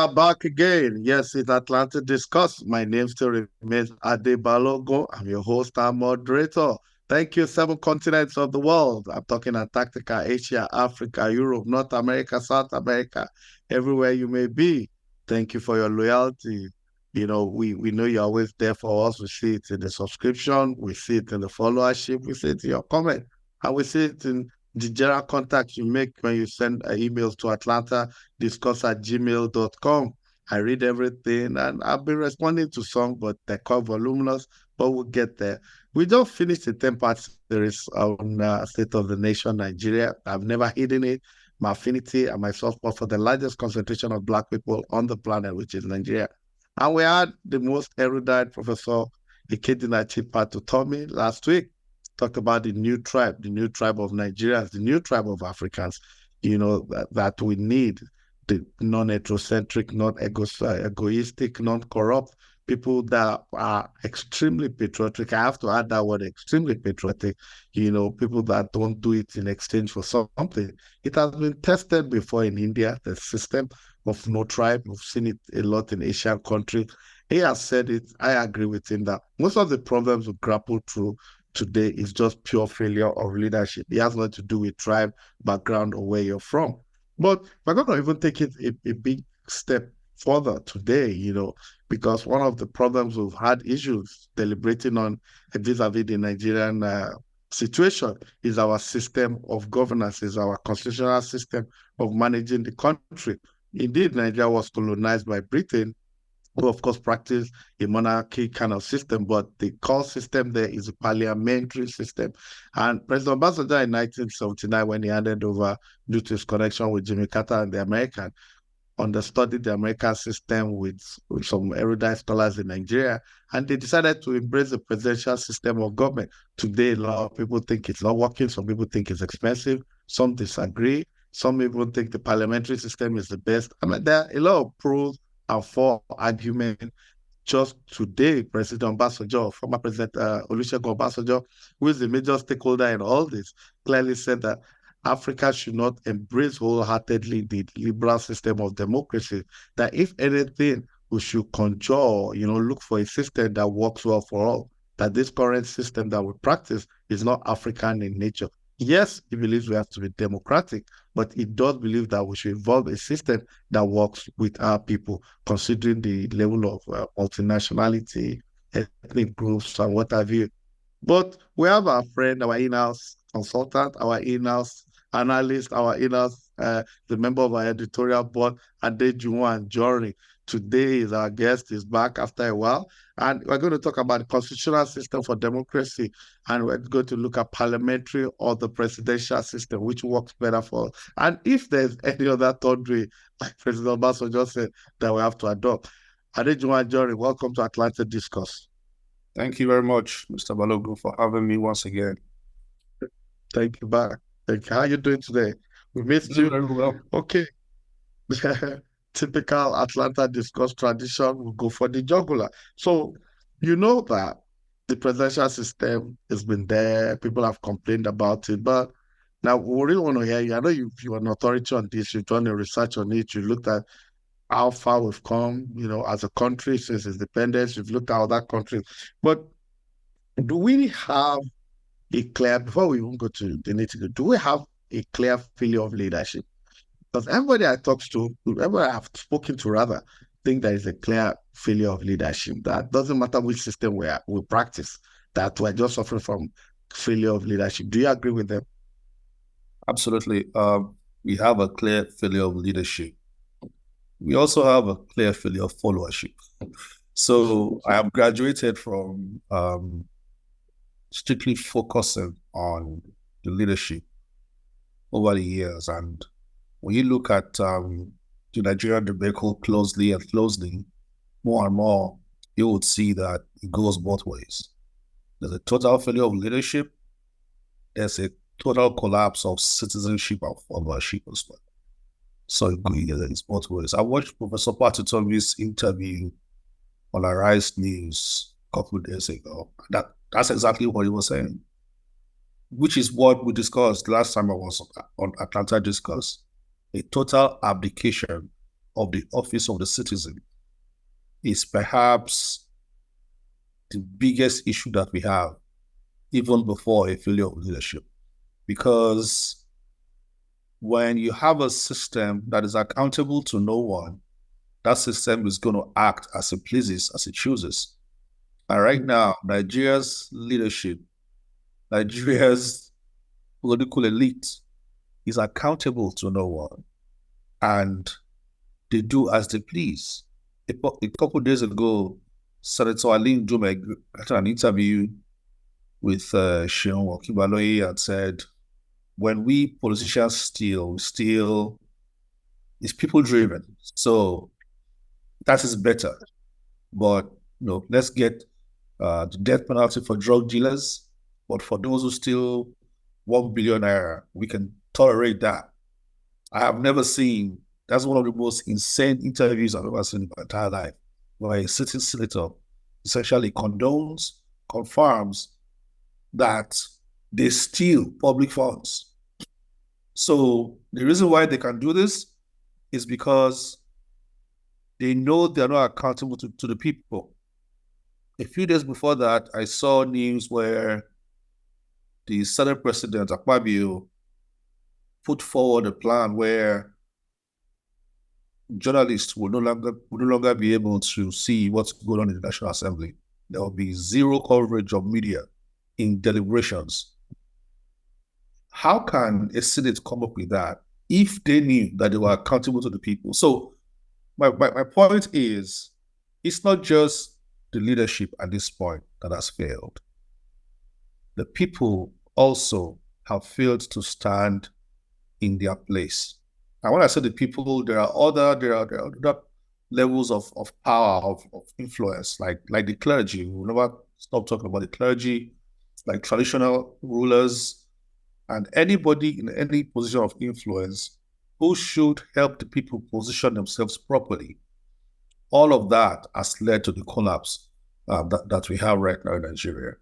are back again. Yes, it's Atlantic Discuss. My name still remains Adebalogo. I'm your host and moderator. Thank you, 7 continents of the world. I'm talking Antarctica, Asia, Africa, Europe, North America, South America, everywhere you may be. Thank you for your loyalty. We know you're always there for us. We see it in the subscription, we see it in the followership, we see it in your comment, and we see it in the general contact you make when you send emails to atlantadiscuss@gmail.com. I read everything and I've been responding to some, but they're quite voluminous, but we'll get there. We just finished a 10-part series on State of the Nation, Nigeria. I've never hidden it. My affinity and my soft spot for the largest concentration of Black people on the planet, which is Nigeria. And we had the most erudite Professor Ikedina Chipa to Tommy last week. Talked about the new tribe of Nigerians, the new tribe of Africans, that we need, the non-heterocentric, non-egoistic, non-corrupt people that are extremely patriotic. I have to add that word, extremely patriotic, people that don't do it in exchange for something. It has been tested before in India, the system of no tribe. We've seen it a lot in Asian countries. He has said it. I agree with him that most of the problems we grapple through today is just pure failure of leadership. It has nothing to do with tribe, background, or where you're from. But we're going to even take it a big step further today, because one of the problems we've had issues deliberating on vis-a-vis the Nigerian situation is our system of governance, is our constitutional system of managing the country. Indeed, Nigeria was colonized by Britain, who of course practice a monarchy kind of system, but the core system there is a parliamentary system. And President Obasanjo in 1979, when he handed over due to his connection with Jimmy Carter and the American, understudied the American system with some erudite scholars in Nigeria, and they decided to embrace the presidential system of government. Today, a lot of people think it's not working. Some people think it's expensive. Some disagree. Some people think the parliamentary system is the best. I mean, there are a lot of pros and for argument. Just today, President Obasanjo, former President Olusegun Obasanjo, who is the major stakeholder in all this, clearly said that Africa should not embrace wholeheartedly the liberal system of democracy, that if anything, we should conjure, look for a system that works well for all, that this current system that we practice is not African in nature. Yes, he believes we have to be democratic, but he does believe that we should evolve a system that works with our people, considering the level of multinationality, ethnic groups, and what have you. But we have our friend, our in-house consultant, our in-house analyst, our in-house, the member of our editorial board, Adejuwon Jory. Today is our guest, is back after a while, and we're going to talk about the constitutional system for democracy, and we're going to look at parliamentary or the presidential system, which works better for us. And if there's any other third way, like President Obasanjo said, that we have to adopt. Adejuwon Jory, welcome to Atlantic Discuss. Thank you very much, Mr. Balogun, for having me once again. Thank you back. Thank you. How are you doing today? We missed you. Very well. Okay. Typical Atlanta Discuss tradition, we'll go for the jugular. So, you know that the presidential system has been there. People have complained about it. But now we really want to hear you. I know you're an authority on this. You've done the research on it. You looked at how far we've come, as a country since independence. You've looked at other countries. But do we have a clear, before we even go to the nitty-gritty, do we have a clear failure of leadership? Because everybody I talk to, everybody I've spoken to rather, think there is a clear failure of leadership. That doesn't matter which system we practice, that we're just suffering from failure of leadership. Do you agree with them? Absolutely. We have a clear failure of leadership. We also have a clear failure of followership. So I have graduated from strictly focusing on the leadership over the years. And when you look at the Nigerian debacle closely, more and more, you would see that it goes both ways. There's a total failure of leadership. There's a total collapse of citizenship and followership as well. So it's both ways. I watched Professor Patutomi's interview on Arise News a couple of days ago. That's exactly what he was saying, which is what we discussed last time I was on Atlanta Discuss. A total abdication of the office of the citizen is perhaps the biggest issue that we have, even before a failure of leadership. Because when you have a system that is accountable to no one, that system is going to act as it pleases, as it chooses. And right now, Nigeria's leadership, Nigeria's political elite is accountable to no one. And they do as they please. A couple of days ago, Senator Aline Dume had an interview with Seun Okibaloye and said, when we politicians steal, we steal, it's people driven. So that is better. But let's get the death penalty for drug dealers. But for those who steal 1 billion naira, we can tolerate that. I have never seen, that's one of the most insane interviews I've ever seen in my entire life, where a sitting senator essentially condones, confirms that they steal public funds. So the reason why they can do this is because they know they're not accountable to the people. A few days before that, I saw news where the Senate President, Akpabio, put forward a plan where journalists will no longer be able to see what's going on in the National Assembly. There will be zero coverage of media in deliberations. How can a Senate come up with that if they knew that they were accountable to the people? So my point is, it's not just the leadership at this point that has failed. The people also have failed to stand in their place. And when I say the people, there are other levels of power, of influence, like the clergy. We'll never stop talking about the clergy, like traditional rulers, and anybody in any position of influence who should help the people position themselves properly. All of that has led to the collapse that we have right now in Nigeria.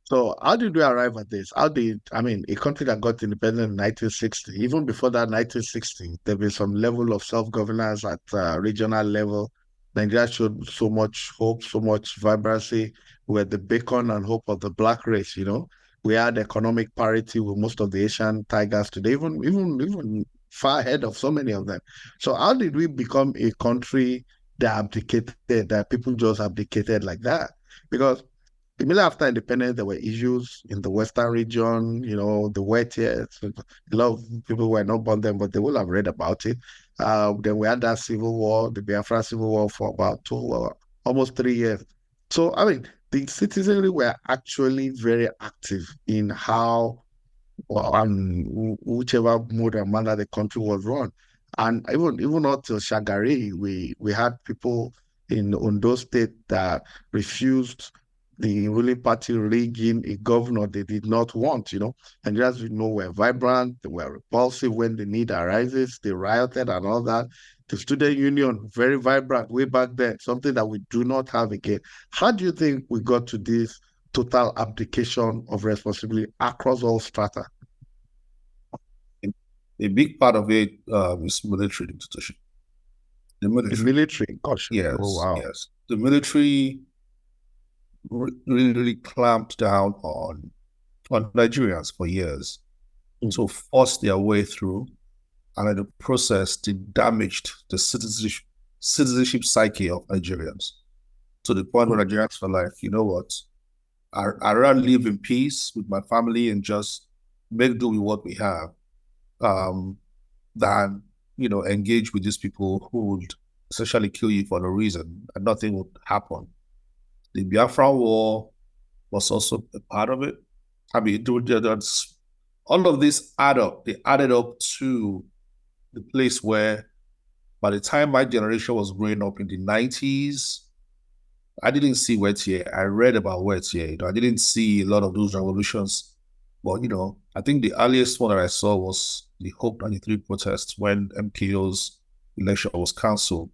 So how did we arrive at this? A country that got independent in 1960, even before that 1960, there was some level of self-governance at regional level. Nigeria showed so much hope, so much vibrancy. We were the beacon and hope of the black race, We had economic parity with most of the Asian tigers today, even far ahead of so many of them. So how did we become a country that abdicated, that people just abdicated like that? Because immediately after independence, there were issues in the Western region, the wet years. A lot of people were not born then, but they will have read about it. Then we had that civil war, the Biafra civil war for about almost 3 years. So, the citizenry were actually very active in how, whichever mode and manner the country was run. And even up to Shagari, we had people in Ondo State that refused the ruling party rigging a governor they did not want, And just were vibrant, they were repulsive when the need arises, they rioted and all that. The student union, very vibrant way back then, something that we do not have again. How do you think we got to this total abdication of responsibility across all strata? A big part of it is military institution. The military, gosh. Yes. Oh, wow. Yes. The military really clamped down on Nigerians for years to force their way through, and in the process, they damaged the citizenship psyche of Nigerians to the point where Nigerians were like, you know what, I'd rather live in peace with my family and just make do with what we have than engage with these people who would essentially kill you for no reason and nothing would happen. The Biafra War was also a part of it. All of this they added up to the place where by the time my generation was growing up in the 90s, I didn't see Wetye. I read about Wetye. I didn't see a lot of those revolutions. But, I think the earliest one that I saw was the Hope 93 protests when MKO's election was cancelled.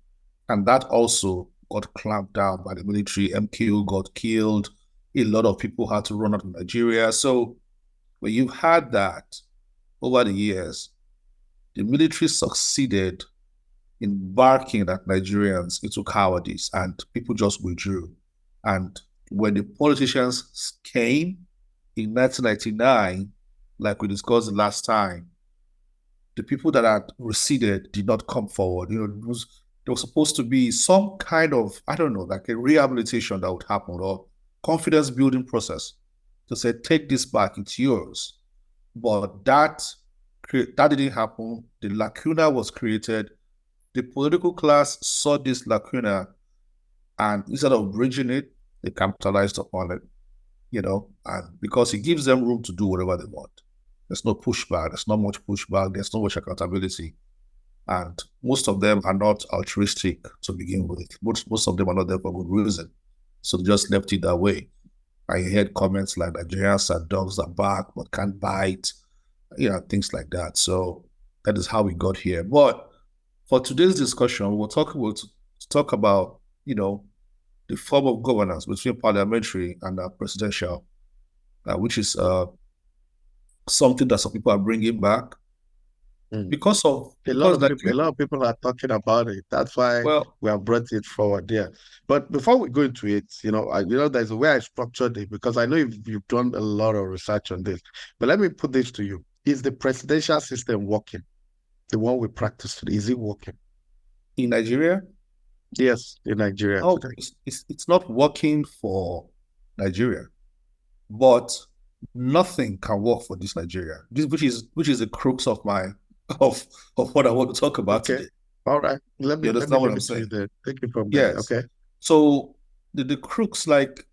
And that also got clamped down by the military. MKO got killed. A lot of people had to run out of Nigeria. So when you've had that over the years, the military succeeded in barking at Nigerians into cowardice, and people just withdrew. And when the politicians came in 1999, like we discussed the last time, the people that had receded did not come forward. There was supposed to be some kind of, I don't know, like a rehabilitation that would happen or confidence building process to say, take this back, it's yours. But that didn't happen. The lacuna was created. The political class saw this lacuna, and instead of bridging it, they capitalized upon it, and because it gives them room to do whatever they want. There's no pushback. There's not much pushback. There's not much accountability. And most of them are not altruistic to begin with. Most of them are not there for good reason. So they just left it that way. I heard comments like Nigerians are dogs that bark but can't bite, things like that. So that is how we got here. But for today's discussion, we'll talk about, the form of governance between parliamentary and presidential, which is something that some people are bringing back because of a lot of people are talking about it. That's why we have brought it forward there. But before we go into it, there's a way I structured it because I know you've done a lot of research on this. But let me put this to you: is the presidential system working? The one we practice today, is it working in Nigeria? Yes, in Nigeria. Oh, it's not working for Nigeria, but nothing can work for this Nigeria. Which is the crux of my of what I want to talk about today. All right. Let me understand what I'm saying. Take it from there. Yes. Okay. So the crux, like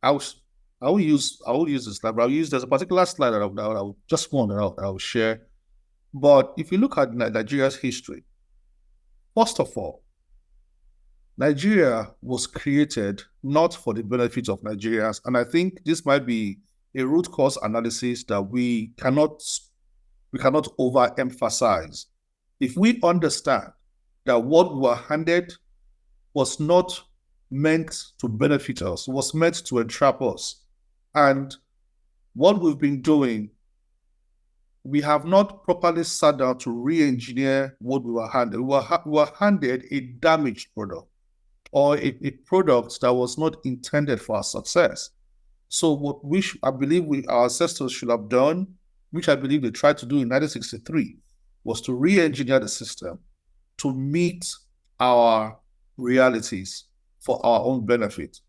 I will use this slide, but there's a particular slide that I will just one that I will share. But if you look at Nigeria's history, first of all, Nigeria was created not for the benefit of Nigerians. And I think this might be a root cause analysis that we cannot overemphasize. If we understand that what we were handed was not meant to benefit us, was meant to entrap us, and what we've been doing, we have not properly sat down to re-engineer what we were handed. We were handed a damaged product, or a product that was not intended for our success. So what I believe our ancestors should have done, which I believe they tried to do in 1963, was to re-engineer the system to meet our realities for our own benefit.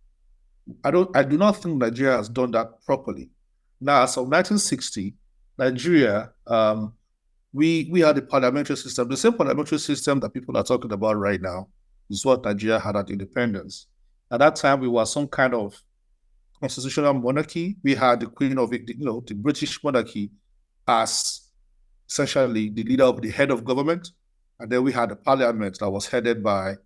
I do not think Nigeria has done that properly. Now, as of 1960, Nigeria, we had a parliamentary system, the same parliamentary system that people are talking about right now is what Nigeria had at independence. At that time, we were some kind of constitutional monarchy. We had the Queen of the British monarchy as essentially the head of government. And then we had a parliament that was headed by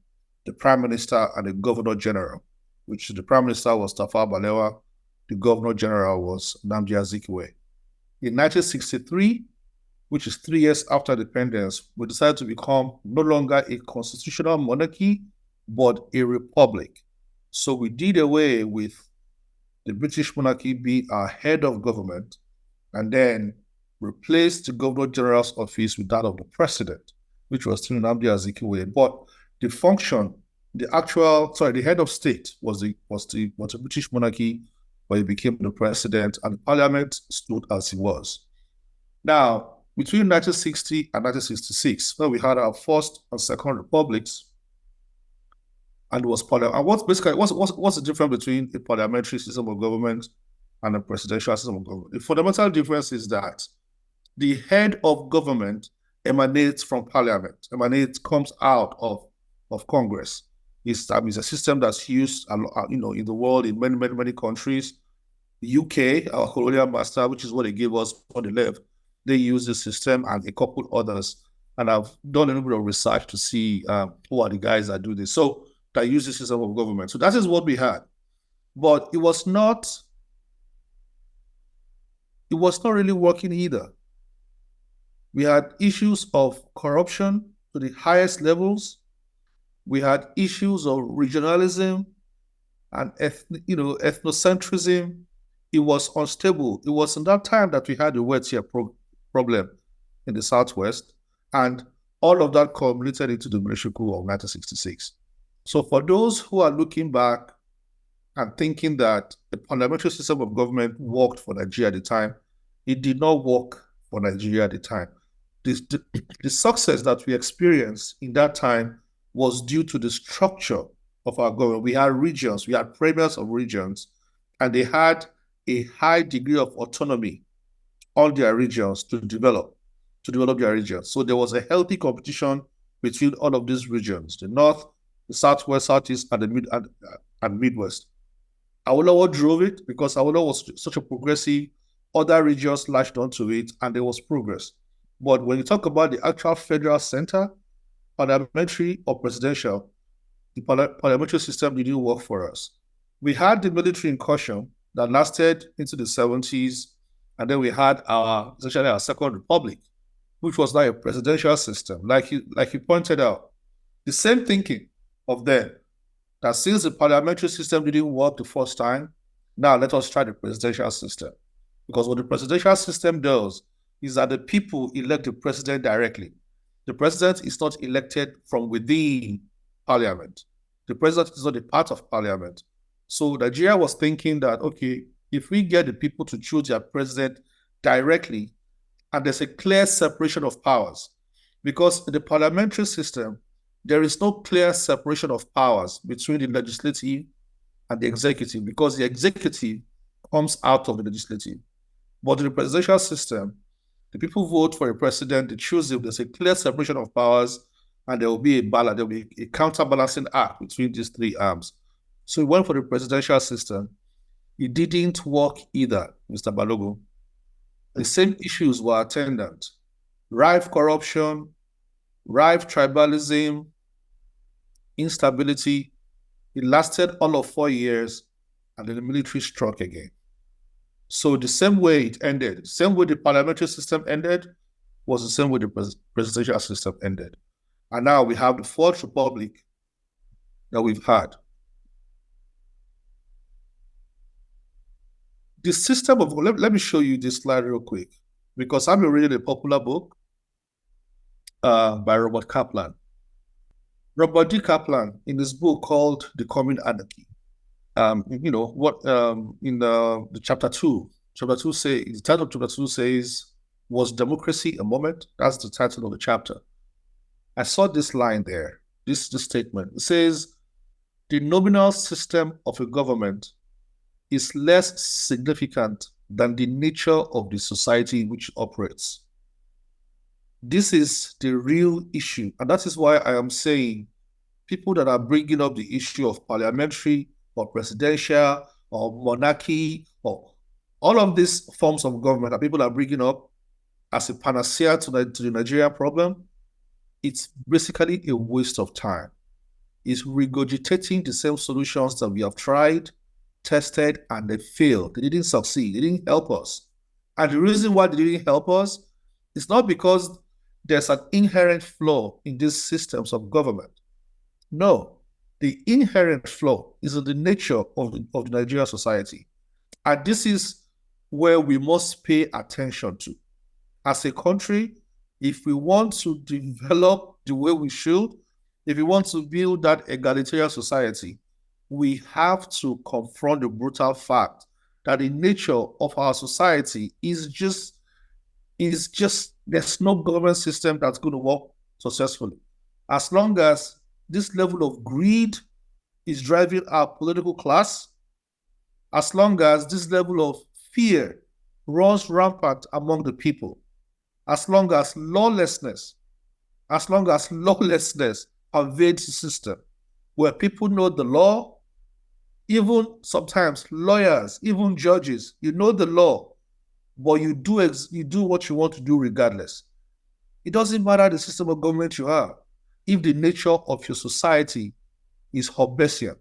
the Prime Minister and the Governor General, which the Prime Minister was Tafawa Balewa, the Governor General was Nnamdi Azikiwe. In 1963, which is 3 years after independence, we decided to become no longer a constitutional monarchy, but a republic. So we did away with the British monarchy being our head of government, and then replaced the Governor General's office with that of the President, which was still Nnamdi Azikiwe. But the function, the head of state was the British monarchy, but he became the President, and the Parliament stood as he was. Now, between 1960 and 1966, when we had our first and second republics, and it was parliament. And what's the difference between a parliamentary system of government and a presidential system of government? The fundamental difference is that the head of government emanates from parliament, comes out of Congress. It's a system that's used, in the world in many, many, many countries. The UK, our colonial master, which is what they gave us on the left, they use the system and a couple others. And I've done a little bit of research to see who are the guys that do this. So that use the system of government. So that is what we had. But it was not really working either. We had issues of corruption to the highest levels. We had issues of regionalism and ethnocentrism. It was unstable. It was in that time that we had the wet year problem in the Southwest. And all of that culminated into the military coup of 1966. So for those who are looking back and thinking that the parliamentary system of government worked for Nigeria at the time, it did not work for Nigeria at the time. The success that we experienced in that time was due to the structure of our government. We had regions, we had premiers of regions, and they had a high degree of autonomy on their regions to develop their regions. So there was a healthy competition between all of these regions, the North, the Southwest, Southeast, and the and Midwest. Awolowo drove it because Awolowo was such a progressive. Other regions latched onto it, and there was progress. But when you talk about the actual federal center, parliamentary or presidential, the parliamentary system didn't work for us. We had the military incursion that lasted into the 70s, and then we had essentially our second republic, which was like a presidential system. Like you pointed out, the same thinking of then, that since the parliamentary system didn't work the first time, now let us try the presidential system. Because what the presidential system does is that the people elect the president directly. The president is not elected from within parliament. The president is not a part of parliament. So Nigeria was thinking that, okay, if we get the people to choose their president directly, and there's a clear separation of powers, because in the parliamentary system, there is no clear separation of powers between the legislative and the executive, because the executive comes out of the legislative. But in the presidential system, the people vote for a president, they choose him, there's a clear separation of powers, and there will be a balance, there will be a counterbalancing act between these three arms. So we went for the presidential system. It didn't work either, Mr. Balogun. The same issues were attendant. Rife corruption, rife tribalism, instability. It lasted all of 4 years, and then the military struck again. So the same way it ended, the same way the parliamentary system ended, was the same way the presidential system ended. And now we have the fourth republic that we've had. The system of, let me show you this slide real quick, because I'm reading a popular book by Robert Kaplan. Robert D. Kaplan, in this book called The Coming Anarchy, in the chapter 2 says, the title of chapter 2 says, was democracy a moment? That's the title of the chapter. I saw this line there, this statement. It says, the nominal system of a government is less significant than the nature of the society in which it operates. This is the real issue. And that is why I am saying people that are bringing up the issue of parliamentary or presidential or monarchy or all of these forms of government that people are bringing up as a panacea to the Nigerian problem, it's basically a waste of time. It's regurgitating the same solutions that we have tried, tested, and they failed. They didn't succeed. They didn't help us. And the reason why they didn't help us is not because there's an inherent flaw in these systems of government. No, the inherent flaw is in the nature of the Nigerian society. And this is where we must pay attention to. As a country, if we want to develop the way we should, if we want to build that egalitarian society, we have to confront the brutal fact that the nature of our society is just there's no government system that's going to work successfully. As long as this level of greed is driving our political class, as long as this level of fear runs rampant among the people, as long as lawlessness pervades the system, where people know the law, even sometimes lawyers, even judges, you know the law, but you do what you want to do regardless. It doesn't matter the system of government you have. If the nature of your society is Hobbesian,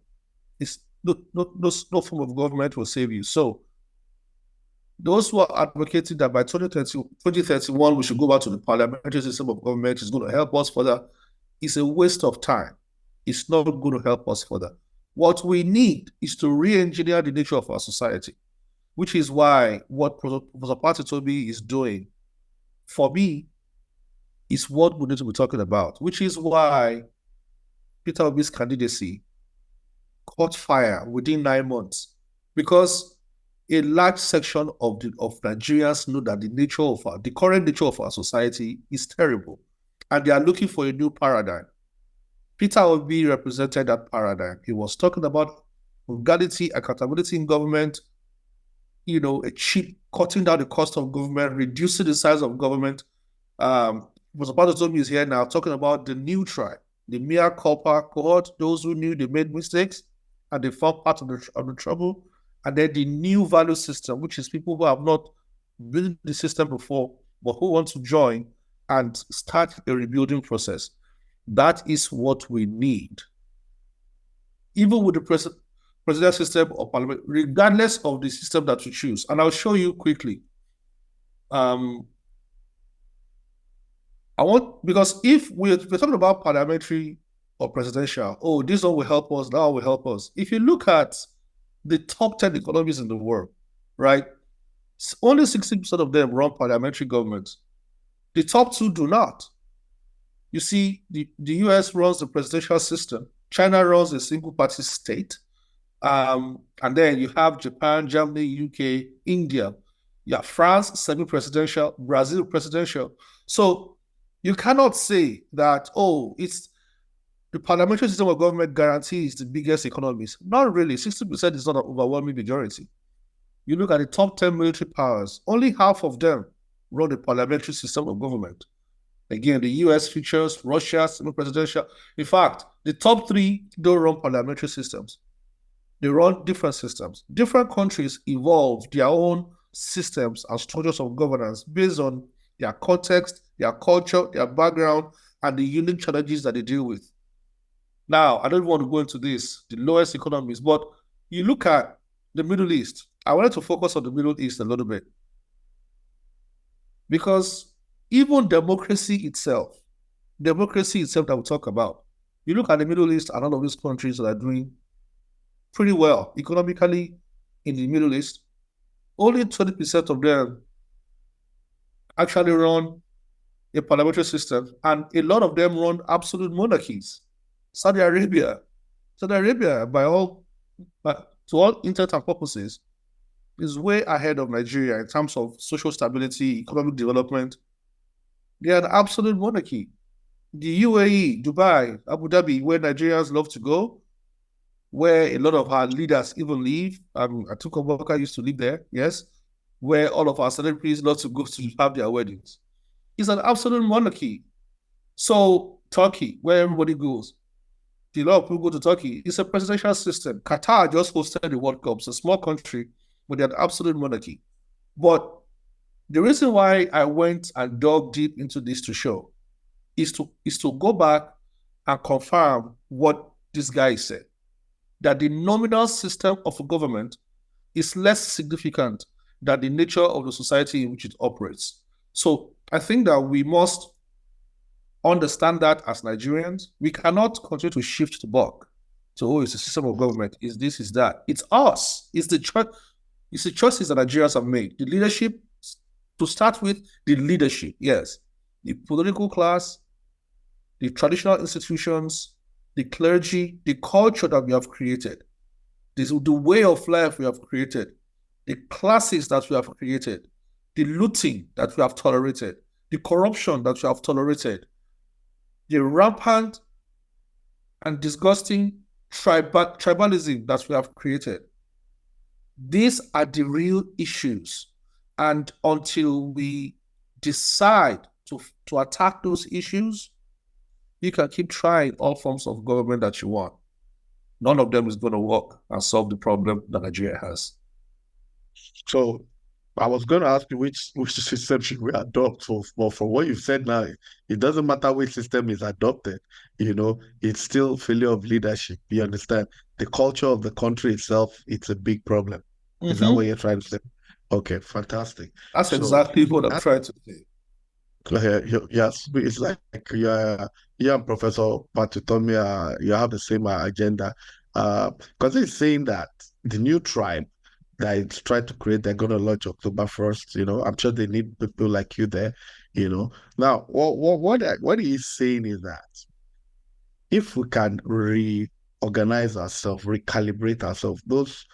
it's no form of government will save you. So those who are advocating that by 2031 we should go back to the parliamentary system of government is going to help us further, is a waste of time. It's not going to help us further. What we need is to re-engineer the nature of our society, which is why what Professor Patitobi is doing, for me, is what we need to be talking about, which is why Peter Obi's candidacy caught fire within 9 months, because a large section of Nigerians know that the current nature of our society is terrible, and they are looking for a new paradigm. Peter Obi represented that paradigm. He was talking about frugality, accountability in government, a cheap, cutting down the cost of government, reducing the size of government. Mr. Zomi is here now talking about the new tribe, the mea culpa cohort, those who knew they made mistakes and they fell part of the trouble. And then the new value system, which is people who have not been in the system before, but who want to join and start a rebuilding process. That is what we need. Even with the presidential system or parliament, regardless of the system that you choose. And I'll show you quickly. Because if we're talking about parliamentary or presidential, this one will help us, that one will help us. If you look at the top 10 economies in the world, right, only 60% of them run parliamentary governments. The top two do not. You see, the US runs the presidential system. China runs a single-party state. And then you have Japan, Germany, UK, India. You have France, semi-presidential, Brazil, presidential. So you cannot say that, it's the parliamentary system of government guarantees the biggest economies. Not really. 60% is not an overwhelming majority. You look at the top 10 military powers, only half of them run the parliamentary system of government. Again, the US features, Russia, semi-presidential. In fact, the top three don't run parliamentary systems. They run different systems. Different countries evolve their own systems and structures of governance based on their context, their culture, their background, and the unique challenges that they deal with. Now, I don't want to go into this, the lowest economies, but you look at the Middle East. I wanted to focus on the Middle East a little bit. Because even democracy itself that we talk about, you look at the Middle East and all of these countries that are doing pretty well economically in the Middle East, only 20% of them actually run a parliamentary system, and a lot of them run absolute monarchies. Saudi Arabia, to all intents and purposes, is way ahead of Nigeria in terms of social stability, economic development. They are an absolute monarchy. The UAE, Dubai, Abu Dhabi, where Nigerians love to go, where a lot of our leaders even live. Atiku Abubakar used to live there, yes, where all of our celebrities love to go to have their weddings. It's an absolute monarchy. So Turkey, where everybody goes, a lot of people go to Turkey. It's a presidential system. Qatar just hosted the World Cup. It's a small country, but they're an absolute monarchy. But the reason why I went and dug deep into this to show is to go back and confirm what this guy said, that the nominal system of a government is less significant than the nature of the society in which it operates. So I think that we must understand that as Nigerians. We cannot continue to shift the buck to, it's a system of government, is this, is that. It's us. It's the choices that Nigerians have made. The leadership, to start with, the leadership, yes. The political class, the traditional institutions, the clergy, the culture that we have created, the way of life we have created, the classes that we have created, the looting that we have tolerated, the corruption that we have tolerated, the rampant and disgusting tribalism that we have created. These are the real issues. And until we decide to attack those issues, you can keep trying all forms of government that you want. None of them is going to work and solve the problem that Nigeria has. So I was going to ask you which system should we adopt. But for what you've said now, it doesn't matter which system is adopted. It's still failure of leadership. You understand? The culture of the country itself, it's a big problem. Is that what you're trying to say? Okay, fantastic. That's exactly what I'm trying to say. Yes, it's like you and Professor Patutomia, you have the same agenda. Because he's saying that the new tribe that it's trying to create, they're going to launch October 1st. I'm sure they need people like you there. you know. Now, what he's saying is that if we can reorganize ourselves, recalibrate ourselves, those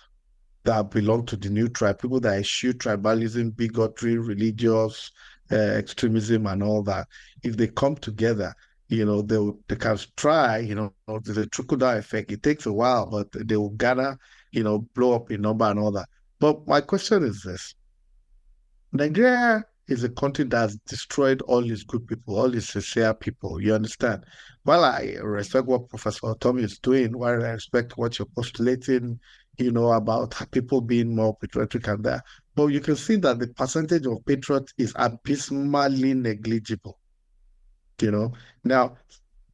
that belong to the new tribe, people that eschew tribalism, bigotry, religious extremism, and all that, if they come together, they can try, there's a trickle down effect. It takes a while, but they will gather, blow up in number and all that. But my question is this: Nigeria is a country that's destroyed all its good people, all its sincere people. You understand? While I respect what Professor Tommy is doing, while I respect what you're postulating, about people being more patriotic and that, but you can see that the percentage of patriots is abysmally negligible. Now,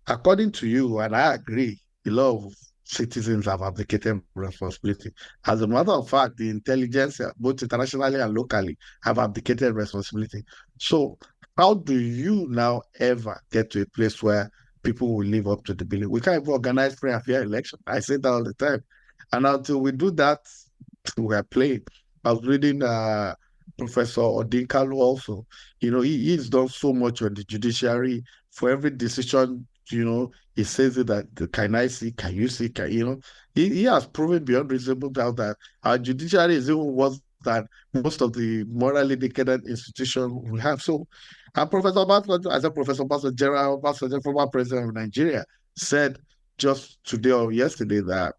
according to you, and I agree, a lot of citizens have abdicated responsibility. As a matter of fact, the intelligence, both internationally and locally, have abdicated responsibility. So, how do you now ever get to a place where people will live up to the belief? We can't even organize free and fair election. I say that all the time. And until we do that, we are playing. I was reading Professor Odinkalu also. He's done so much on the judiciary. For every decision, he says it that can I see, can you see, he has proven beyond reasonable doubt that our judiciary is even worse than most of the morally decadent institutions we have. So, and Professor Basso, as a Professor Basso, General Basso, the former president of Nigeria, said just today or yesterday that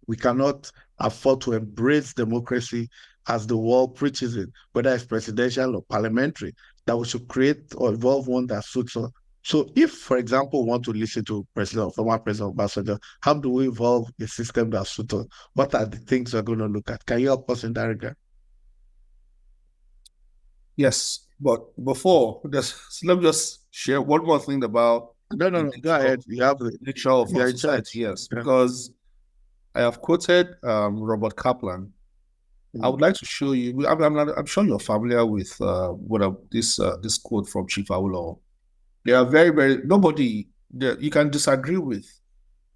we cannot afford to embrace democracy as the world preaches it, whether it's presidential or parliamentary, that we should create or evolve one that suits us. So if, for example, we want to listen to President or former President Obasanjo, how do we evolve a system that suits us? What are the things we're going to look at? Can you help us in that regard? Yes, but before, let me just share one more thing about No, no, the no. Go ahead. You have the nature of our you're in charge. society. Yes, Yeah. because I have quoted Robert Kaplan. I would Mm, like to show you. I'm sure you're familiar with this quote from Chief Awolowo. They are very, very nobody. You can disagree with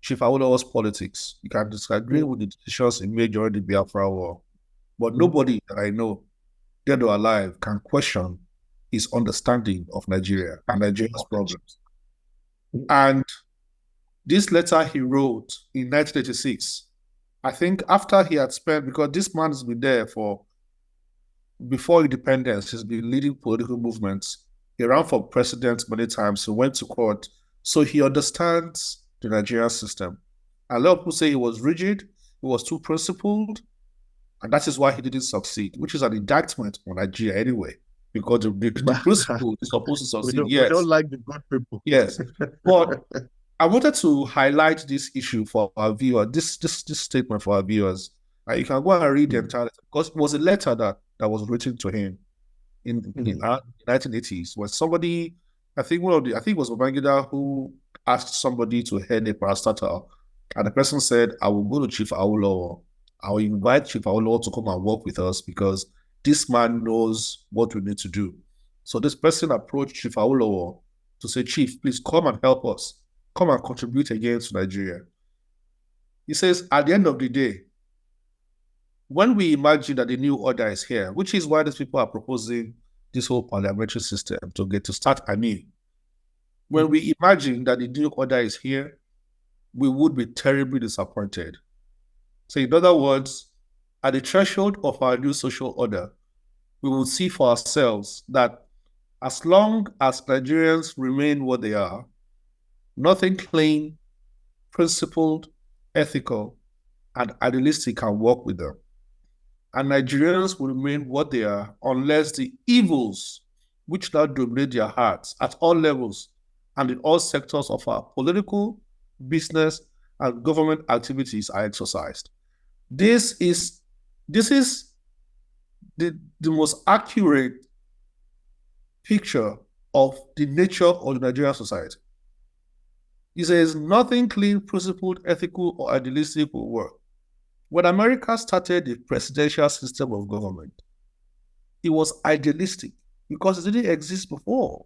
Chief Awolowo's politics. You can disagree mm, with the decisions he made during the Biafra War, but mm, nobody that I know, dead or alive, can question his understanding of Nigeria and Nigeria's problems. mm, And this letter he wrote in 1986, I think after he had spent, because this man has been there for before independence, he's been leading political movements. He ran for president many times. He went to court. So he understands the Nigerian system. A lot of people say he was rigid, he was too principled, and that is why he didn't succeed, which is an indictment on Nigeria anyway, because the mm. principle is supposed to We succeed. don't Yes, like the good people. yes. But I wanted to highlight this issue for our viewers, this statement for our viewers. You can go and read the Mm, entire letter because it was a letter that was written to him in mm, 1980s when somebody, I think it was Babangida who asked somebody to head a parastatal, and the person said, "I will go to Chief Awolowo. I will invite Chief Awolowo to come and work with us because this man knows what we need to do." So this person approached Chief Awolowo to say, "Chief, please come and help us. Come and contribute again to Nigeria." He says, at the end of the day, when we imagine that the new order is here, which is why these people are proposing this whole parliamentary system to start anew, when mm, we imagine that the new order is here, we would be terribly disappointed. So, in other words, at the threshold of our new social order, we will see for ourselves that as long as Nigerians remain what they are, nothing clean, principled, ethical, and idealistic can work with them. And Nigerians will remain what they are unless the evils which now dominate their hearts at all levels and in all sectors of our political, business, and government activities are exercised. This is this is the most accurate picture of the nature of the Nigerian society. He says nothing clean, principled, ethical, or idealistic will work. When America started the presidential system of government, it was idealistic because it didn't exist before.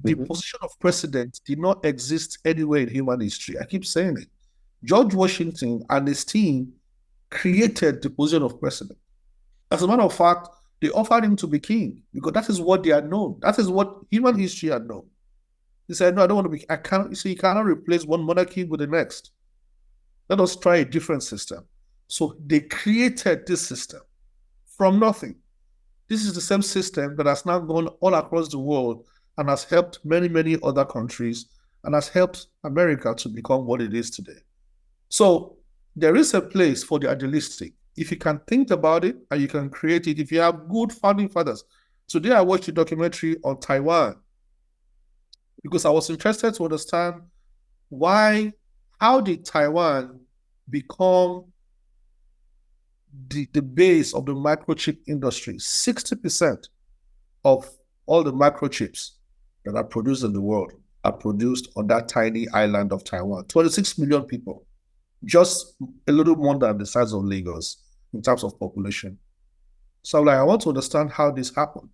The mhm. position of president did not exist anywhere in human history. I keep saying it. George Washington and his team created the position of president. As a matter of fact, They offered him to be king because that is what they had known. That is what human history had known. He said, no, I don't want to be, I can't, you see, you cannot replace one monarchy with the next. Let us try a different system. So they created this system from nothing. This is the same system that has now gone all across the world and has helped many, many other countries and has helped America to become what it is today. So there is a place for the idealistic. If you can think about it and you can create it, if you have good founding fathers. Today I watched a documentary on Taiwan because I was interested to understand how did Taiwan become the base of the microchip industry? 60% of all the microchips that are produced in the world are produced on that tiny island of Taiwan. 26 million people, just a little more than the size of Lagos in terms of population. So I want to understand how this happened.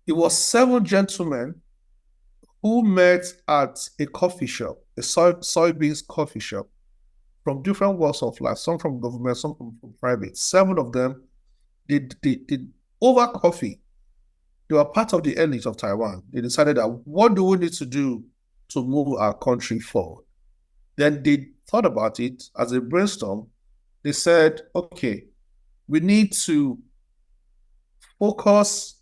It was 7 gentlemen who met at a coffee shop, a soybeans coffee shop, from different walks of life, some from government, some from private. 7 of them did over coffee. They were part of the elite of Taiwan. They decided that what do we need to do to move our country forward? Then they thought about it as a brainstorm. They said, okay, we need to focus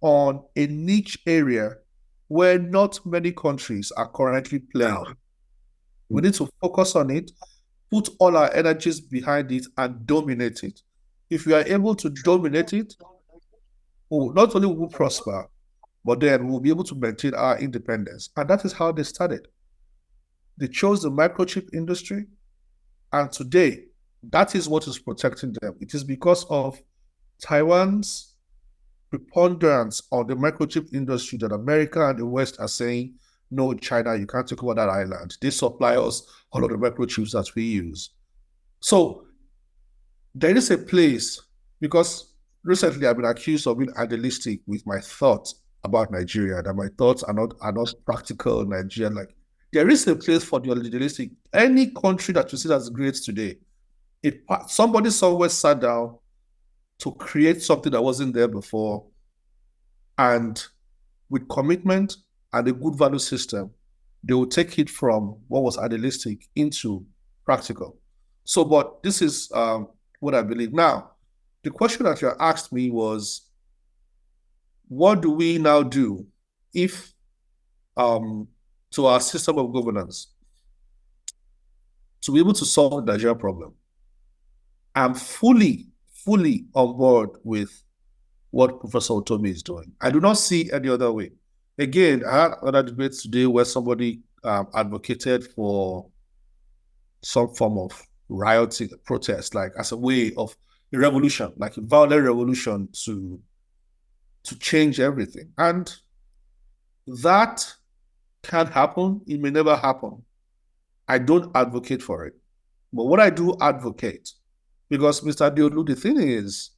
on a niche area where not many countries are currently playing. We need to focus on it, put all our energies behind it, and dominate it. If we are able to dominate it, not only will we prosper, but then we'll be able to maintain our independence. And that is how they started. They chose the microchip industry, and today, that is what is protecting them. It is because of Taiwan's preponderance on the microchip industry that America and the West are saying, no, China, you can't take over that island. They supply us all of the microchips that we use. So there is a place, because recently I've been accused of being idealistic with my thoughts about Nigeria, that my thoughts are not practical in Nigeria. Like, there is a place for the idealistic. Any country that you see that's great today, somebody somewhere sat down to create something that wasn't there before, and with commitment and a good value system, they will take it from what was idealistic into practical. So, but this is what I believe. Now, the question that you asked me was, what do we now do if to our system of governance to be able to solve the Nigeria problem? I'm fully on board with what Professor Otomi is doing. I do not see any other way. Again, I had other debates today where somebody advocated for some form of rioting, protest, like as a way of a revolution, like a violent revolution to change everything. And that can happen. It may never happen. I don't advocate for it. But what I do advocate, because Mr. Diolu, the thing is,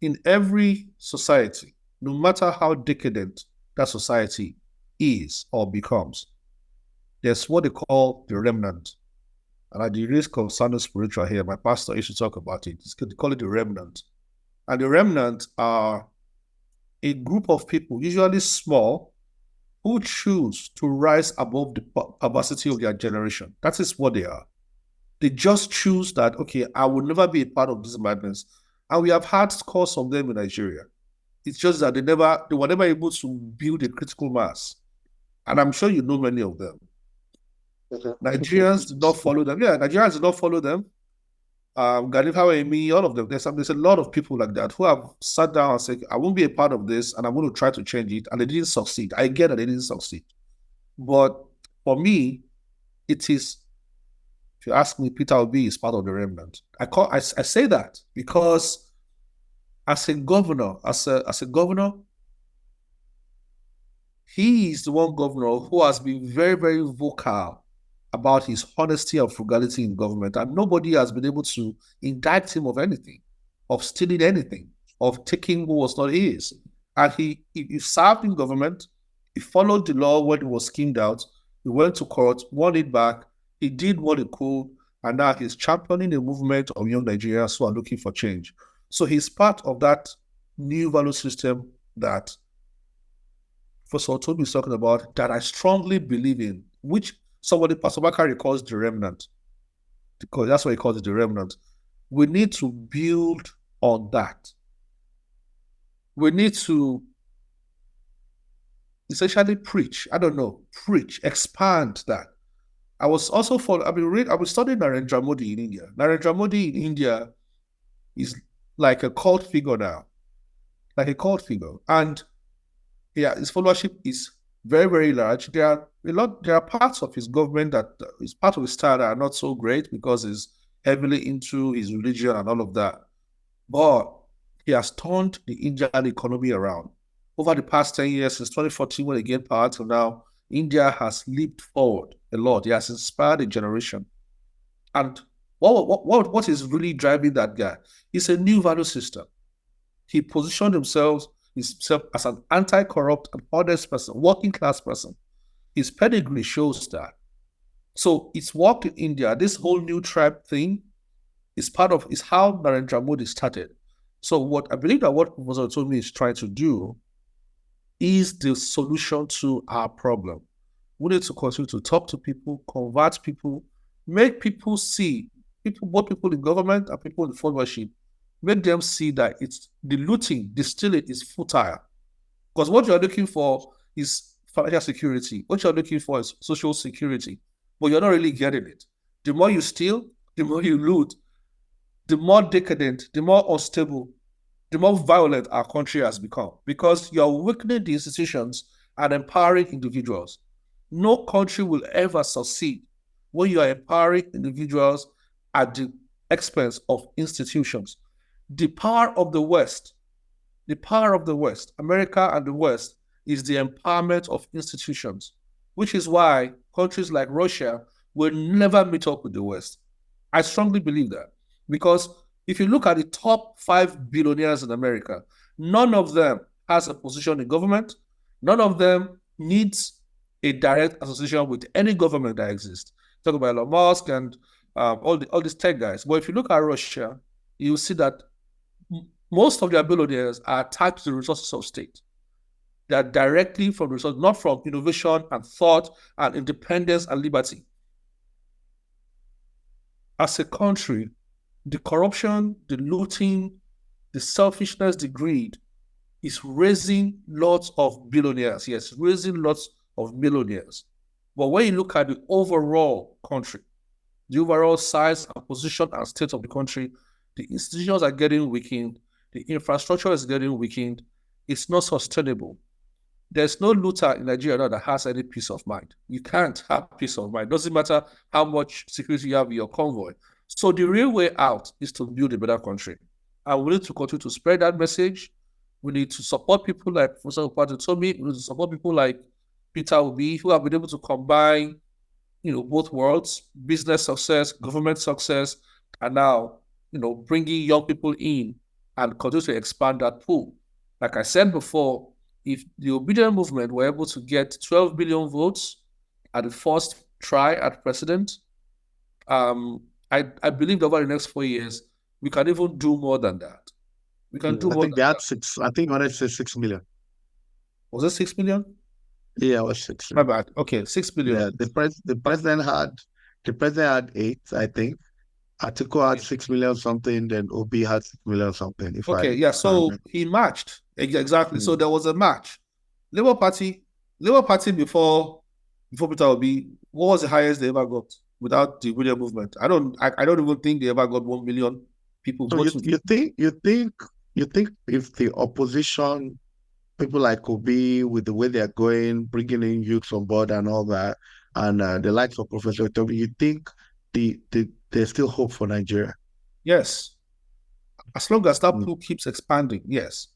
in every society, no matter how decadent that society is or becomes, there's what they call the remnant. And at the risk of sounding spiritual here, my pastor used to talk about it. They call it the remnant. And the remnant are a group of people, usually small, who choose to rise above the perversity of their generation. That is what they are. They just choose that, okay, I will never be a part of this madness. And we have had scores of them in Nigeria. It's just that they were never able to build a critical mass. And I'm sure you know many of them. Nigerians did not follow them. Yeah, Nigerians did not follow them. Ganifa Emi, all of them. There's a lot of people like that who have sat down and said, I won't be a part of this and I'm going to try to change it. And they didn't succeed. I get that they didn't succeed. But for me, it is, if you ask me, Peter Obi is part of the remnant. I say that because as a governor, he is the one governor who has been very, very vocal about his honesty and frugality in government, and nobody has been able to indict him of anything, of stealing anything, of taking what was not his. And he served in government, he followed the law when it was schemed out, he went to court, won it back, he did what he could, and now he's championing a movement of young Nigerians who are looking for change. So he's part of that new value system that Professor Toby is talking about, that I strongly believe in, which somebody, Pastor Bakari, calls the remnant, because that's why he calls it the remnant. We need to build on that. We need to essentially preach, expand that. I was also I was studying Narendra Modi in India. Narendra Modi in India is like a cult figure now, like a cult figure. And yeah, his followership is very, very large. There are parts of his government that is part of his style that are not so great because he's heavily into his religion and all of that. But he has turned the Indian economy around. Over the past 10 years, since 2014, when he gained power till now, India has leaped forward a lot. He has inspired a generation. And what is really driving that guy? It's a new value system. He positioned himself as an anti-corrupt and honest person, working class person. His pedigree shows that. So it's worked in India. This whole new tribe thing is how Narendra Modi started. So I believe that what Professor Tomi is trying to do is the solution to our problem. We need to continue to talk to people, convert people, make people see, both people in government and people in followership, make them see that it's the looting, the stealing is futile. Because what you're looking for is financial security. What you're looking for is social security. But you're not really getting it. The more you steal, the more you loot, the more decadent, the more unstable, the more violent our country has become. Because you're weakening the institutions and empowering individuals. No country will ever succeed when you are empowering individuals at the expense of institutions. The power of the West, America and the West, is the empowerment of institutions, which is why countries like Russia will never meet up with the West. I strongly believe that, because if you look at the top 5 billionaires in America, none of them has a position in government. None of them needs a direct association with any government that exists. Talk about Elon Musk and all these tech guys. But if you look at Russia, you see that most of their billionaires are attached to the resources of state. They are directly from the resources, not from innovation and thought and independence and liberty. As a country, the corruption, the looting, the selfishness, the greed is raising lots of billionaires. Yes, raising lots of millionaires. But when you look at the overall country, the overall size and position and state of the country, the institutions are getting weakened, the infrastructure is getting weakened, it's not sustainable. There's no looter in Nigeria now that has any peace of mind. You can't have peace of mind. Doesn't matter how much security you have in your convoy. So the real way out is to build a better country. And we need to continue to spread that message. We need to support people like Professor Tomi. We need to support people like Peter Obi, who have been able to combine, both worlds, business success, government success, and now, bringing young people in and continue to expand that pool. Like I said before, if the obedient movement were able to get 12 billion votes at the first try at president, I believe that over the next 4 years, we can even do more than that. We can do more. I think they had 6. I think I wanted to say 6 million. Was it 6 million? Yeah, it was 6. My bad. Okay, 6 billion. Yeah, the president had 8, I think. Atiku had 6 million something, then Obi had 6 million something. So he matched. Exactly. So there was a match. Labour Party before Peter Obi, what was the highest they ever got without the William movement? I don't even think they ever got 1 million people. So you think if the opposition, people like Obi, with the way they're going, bringing in youth on board and all that, and the likes of Professor Toby, you think there's still hope for Nigeria? Yes. As long as that pool keeps expanding, yes.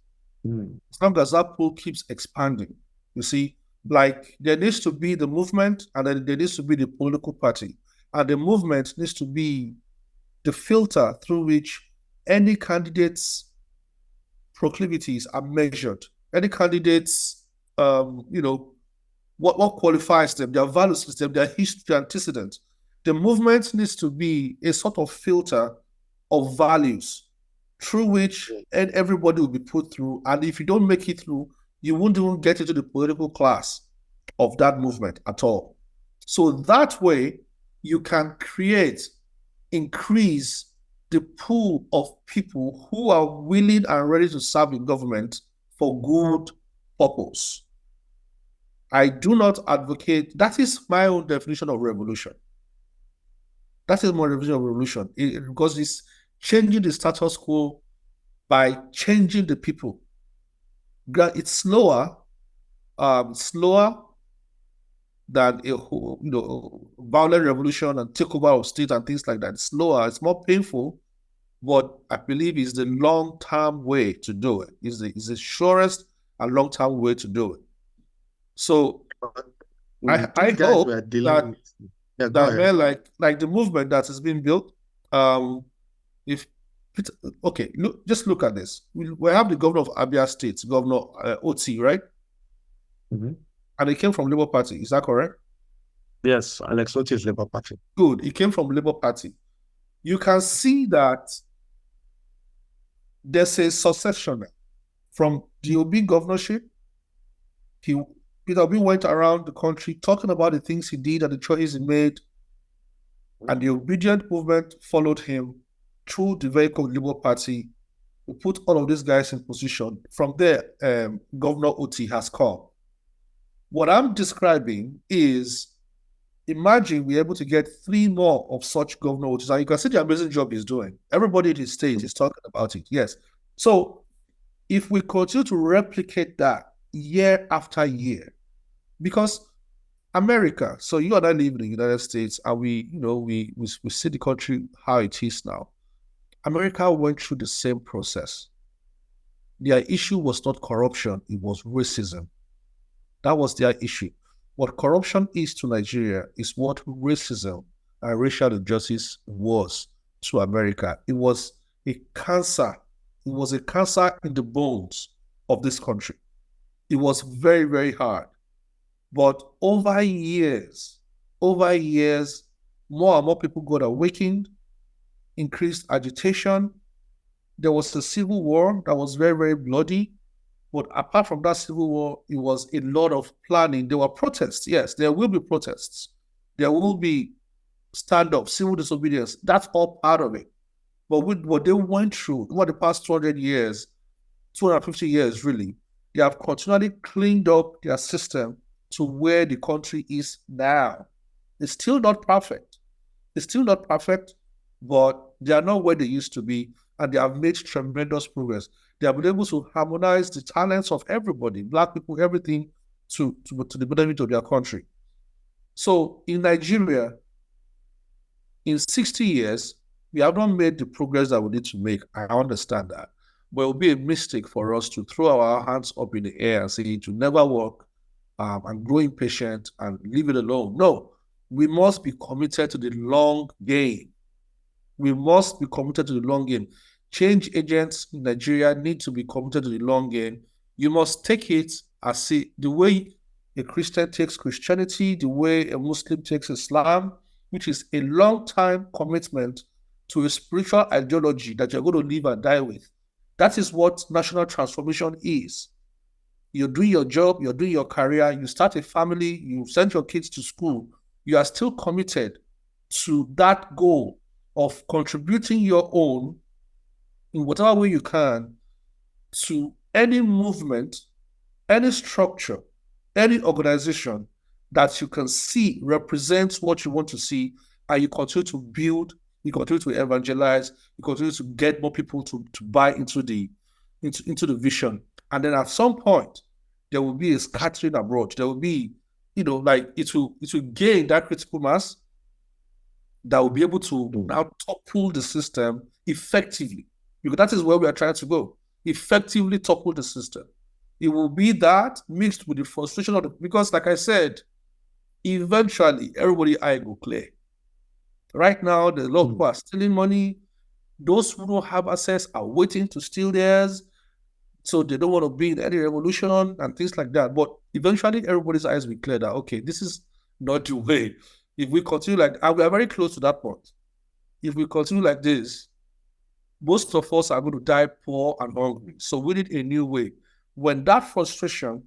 As long as that pool keeps expanding, you see, like there needs to be the movement, and then there needs to be the political party. And the movement needs to be the filter through which any candidate's proclivities are measured. Any candidates, what qualifies them, their value system, their history, their antecedents. The movement needs to be a sort of filter of values through which and everybody will be put through. And if you don't make it through, you won't even get into the political class of that movement at all. So that way, you can increase the pool of people who are willing and ready to serve in government for good purpose. I do not advocate, that is my own definition of revolution. That is my definition of revolution, because it's changing the status quo by changing the people. It's slower than a violent revolution and takeover of state and things like that. It's slower, it's more painful, but I believe is the long-term way to do it. Is the surest and long-term way to do it. So I hope that man, like the movement that is being built, just look at this. We have the governor of Abia State, Governor Oti, right? Mm-hmm. And he came from Labour Party. Is that correct? Yes, Alex Oti is Labour Party. Good. He came from Labour Party. You can see that there's a succession from the Obi governorship. Peter Obi went around the country talking about the things he did and the choices he made, and the obedient movement followed him through the vehicle Labour Party. We put all of these guys in position. From there, Governor Oti has come. What I'm describing is, imagine we're able to get 3 more of such Governor Otis, and you can see the amazing job he's doing. Everybody in his state is talking about it. Yes. So if we continue to replicate that year after year, because America, so you and I live in the United States, and we see the country how it is now. America went through the same process. Their issue was not corruption, it was racism. That was their issue. What corruption is to Nigeria is what racism and racial injustice was to America. It was a cancer. It was a cancer in the bones of this country. It was very, very hard. But over years, more and more people got awakened, increased agitation. There was a civil war that was very, very bloody. But apart from that civil war, it was a lot of planning. There were protests. Yes, there will be protests. There will be stand-up, civil disobedience. That's all part of it. But with what they went through over the past 200 years, 250 years really, they have continually cleaned up their system to where the country is now. It's still not perfect. But they are not where they used to be, and they have made tremendous progress. They have been able to harmonize the talents of everybody, Black people, everything, to the benefit of their country. So in Nigeria, in 60 years, we have not made the progress that we need to make. I understand that. But it will be a mistake for us to throw our hands up in the air and say it will never work, and grow impatient and leave it alone. No, we must be committed to the long game. Change agents in Nigeria need to be committed to the long game. You must take it as the way a Christian takes Christianity, the way a Muslim takes Islam, which is a long-time commitment to a spiritual ideology that you're going to live and die with. That is what national transformation is. You're doing your job, you're doing your career, you start a family, you send your kids to school. You are still committed to that goal of contributing your own in whatever way you can to any movement, any structure, any organization that you can see represents what you want to see, and you continue to build, you continue to evangelize, you continue to get more people to buy into the vision. And then at some point, there will be a scattering abroad. There will be, it will gain that critical mass that will be able to now topple the system effectively. Because that is where we are trying to go. Effectively topple the system. It will be that mixed with the frustration because like I said, eventually everybody eye will clear. Right now, there's a lot of people are stealing money. Those who don't have access are waiting to steal theirs. So they don't want to be in any revolution and things like that. But eventually everybody's eyes will clear that, okay, this is not the way. If we continue and we are very close to that point. If we continue like this, most of us are going to die poor and hungry. So we need a new way. When that frustration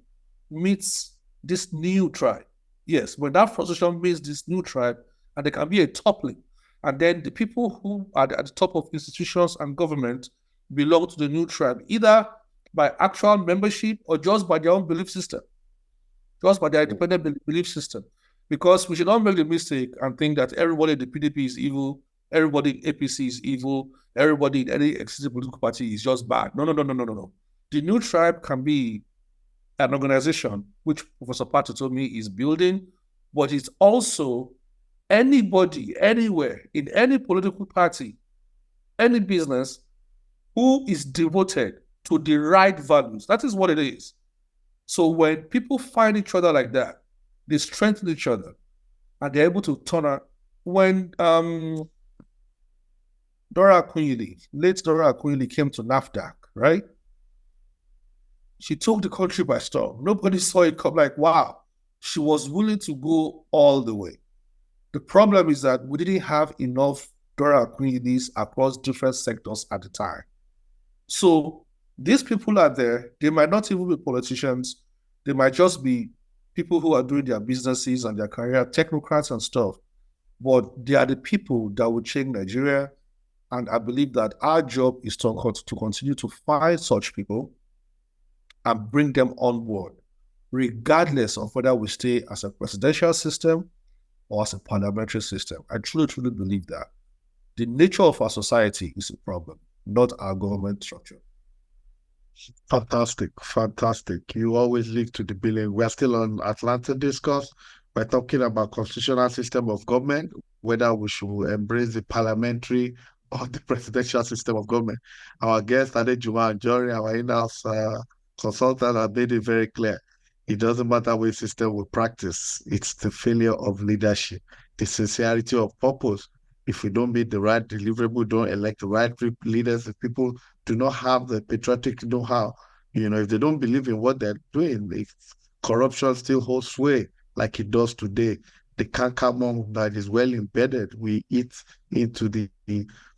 meets this new tribe, yes, when that frustration meets this new tribe, and there can be a toppling, and then the people who are at the top of institutions and government belong to the new tribe, either by actual membership or just by their own belief system, just by their independent belief system. Because we should not make the mistake and think that everybody in the PDP is evil, everybody in APC is evil, everybody in any existing political party is just bad. No, no, no, no, no, no, no. The new tribe can be an organization, which Professor Pato told me is building, but it's also anybody, anywhere, in any political party, any business, who is devoted to the right values. That is what it is. So when people find each other like that, they strengthen each other, and they're able to turn out. When Dora Akunyili, late Dora Akunyili, came to NAFDAC, right? She took the country by storm. Nobody saw it come, like, wow. She was willing to go all the way. The problem is that we didn't have enough Dora Akunyilis across different sectors at the time. So these people are there. They might not even be politicians. They might just be people who are doing their businesses and their career, technocrats and stuff. But they are the people that will change Nigeria. And I believe that our job is to continue to find such people and bring them on board, regardless of whether we stay as a presidential system or as a parliamentary system. I truly, truly believe that. The nature of our society is a problem, not our government structure. Fantastic, fantastic. You always live to the billion. We're still on Atlanta discourse. We're talking about constitutional system of government, whether we should embrace the parliamentary or the presidential system of government. Our guest, Adejuwon, our in-house consultant, have made it very clear. It doesn't matter which system we practice. It's the failure of leadership, the sincerity of purpose. If we don't meet the right deliverable, don't elect the right leaders, if people do not have the patriotic know-how, if they don't believe in what they're doing, if corruption still holds sway like it does today, the cankermong that is well embedded, we eat into the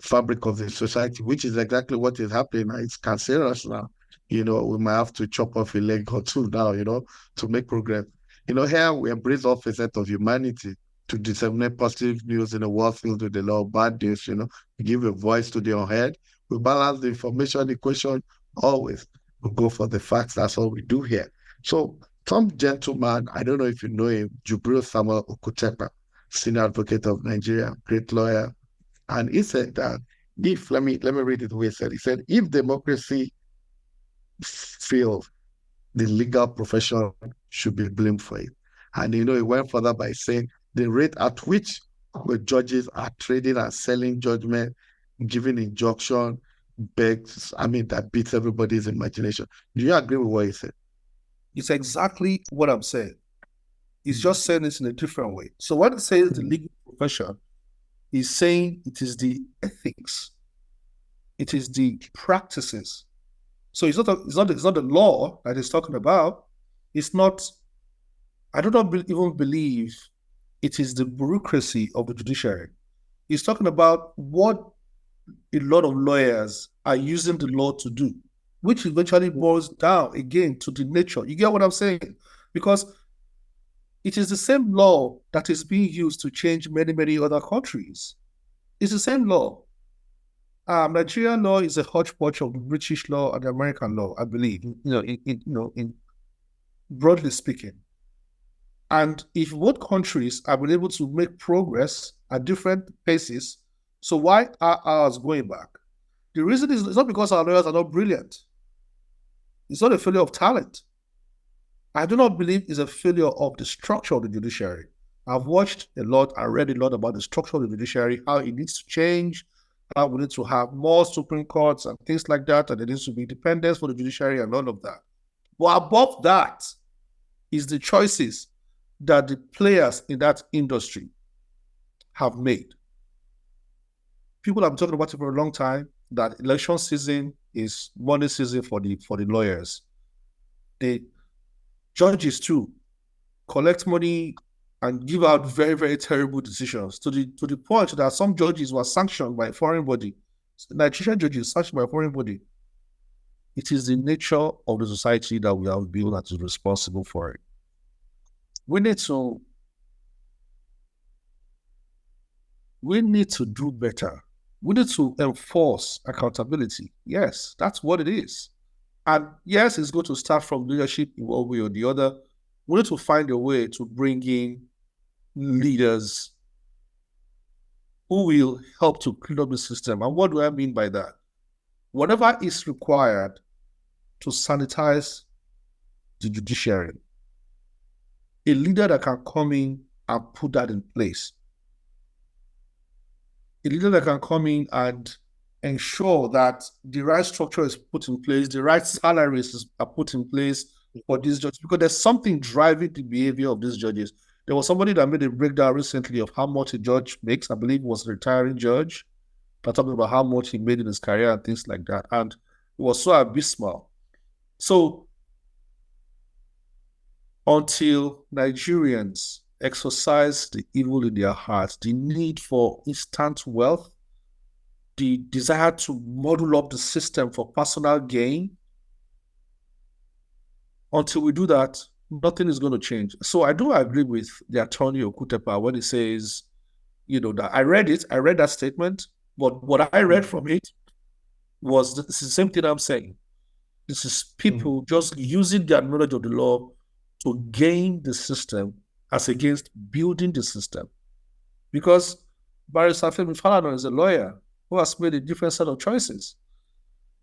fabric of the society, which is exactly what is happening now. It's cancerous now. We might have to chop off a leg or two now, to make progress. Here we embrace all facets of humanity to disseminate positive news in a world filled with a lot of bad news, we give a voice to the unheard. We balance the information equation always. We go for the facts. That's all we do here. So some gentleman, I don't know if you know him, Jubril Samuel Okutepa, senior advocate of Nigeria, great lawyer. And he said that let me read it the way he said. He said, if democracy fails, the legal profession should be blamed for it. And he went further by saying the rate at which the judges are trading and selling judgment, giving injunction, that beats everybody's imagination. Do you agree with what he said? It's exactly what I'm saying. He's just saying this in a different way. So when he says the legal profession, he's saying it is the ethics, it is the practices. So it's not the law that he's talking about. It's not. I do not even believe it is the bureaucracy of the judiciary. He's talking about what a lot of lawyers are using the law to do, which eventually boils down again to the nature. You get what I'm saying? Because it is the same law that is being used to change many, many other countries. It's the same law. Nigerian law is a hodgepodge of the British law and the American law, I believe, in broadly speaking. And if both countries have been able to make progress at different paces, so why are ours going back? The reason is it's not because our lawyers are not brilliant. It's not a failure of talent. I do not believe it's a failure of the structure of the judiciary. I've watched a lot, I read a lot about the structure of the judiciary, how it needs to change, how we need to have more Supreme Courts and things like that, and there needs to be independence for the judiciary and all of that. But above that is the choices that the players in that industry have made. People have been talking about it for a long time, that election season is money season for the lawyers. The judges too collect money and give out very, very terrible decisions to the point that some judges were sanctioned by a foreign body Nigerian judges searched by foreign body. It is the nature of the society that we have built that is responsible for it. We need to do better. We need to enforce accountability. Yes, that's what it is. And yes, it's going to start from leadership in one way or the other. We need to find a way to bring in leaders who will help to clean up the system. And what do I mean by that? Whatever is required to sanitize the judiciary, a leader that can come in and put that in place. A leader that can come in and ensure that the right structure is put in place, the right salaries are put in place for these judges, because there's something driving the behavior of these judges. There was somebody that made a breakdown recently of how much a judge makes. I believe it was a retiring judge, but talking about how much he made in his career and things like that. And it was so abysmal. So until Nigerians exercise the evil in their hearts, the need for instant wealth, the desire to model up the system for personal gain, until we do that, nothing is going to change. So I do agree with the attorney Okutepa when he says, that I read that statement, but what I read from it was this is the same thing I'm saying. This is people just using their knowledge of the law to gain the system as against building the system. Because Barrister Femi Falana is a lawyer who has made a different set of choices.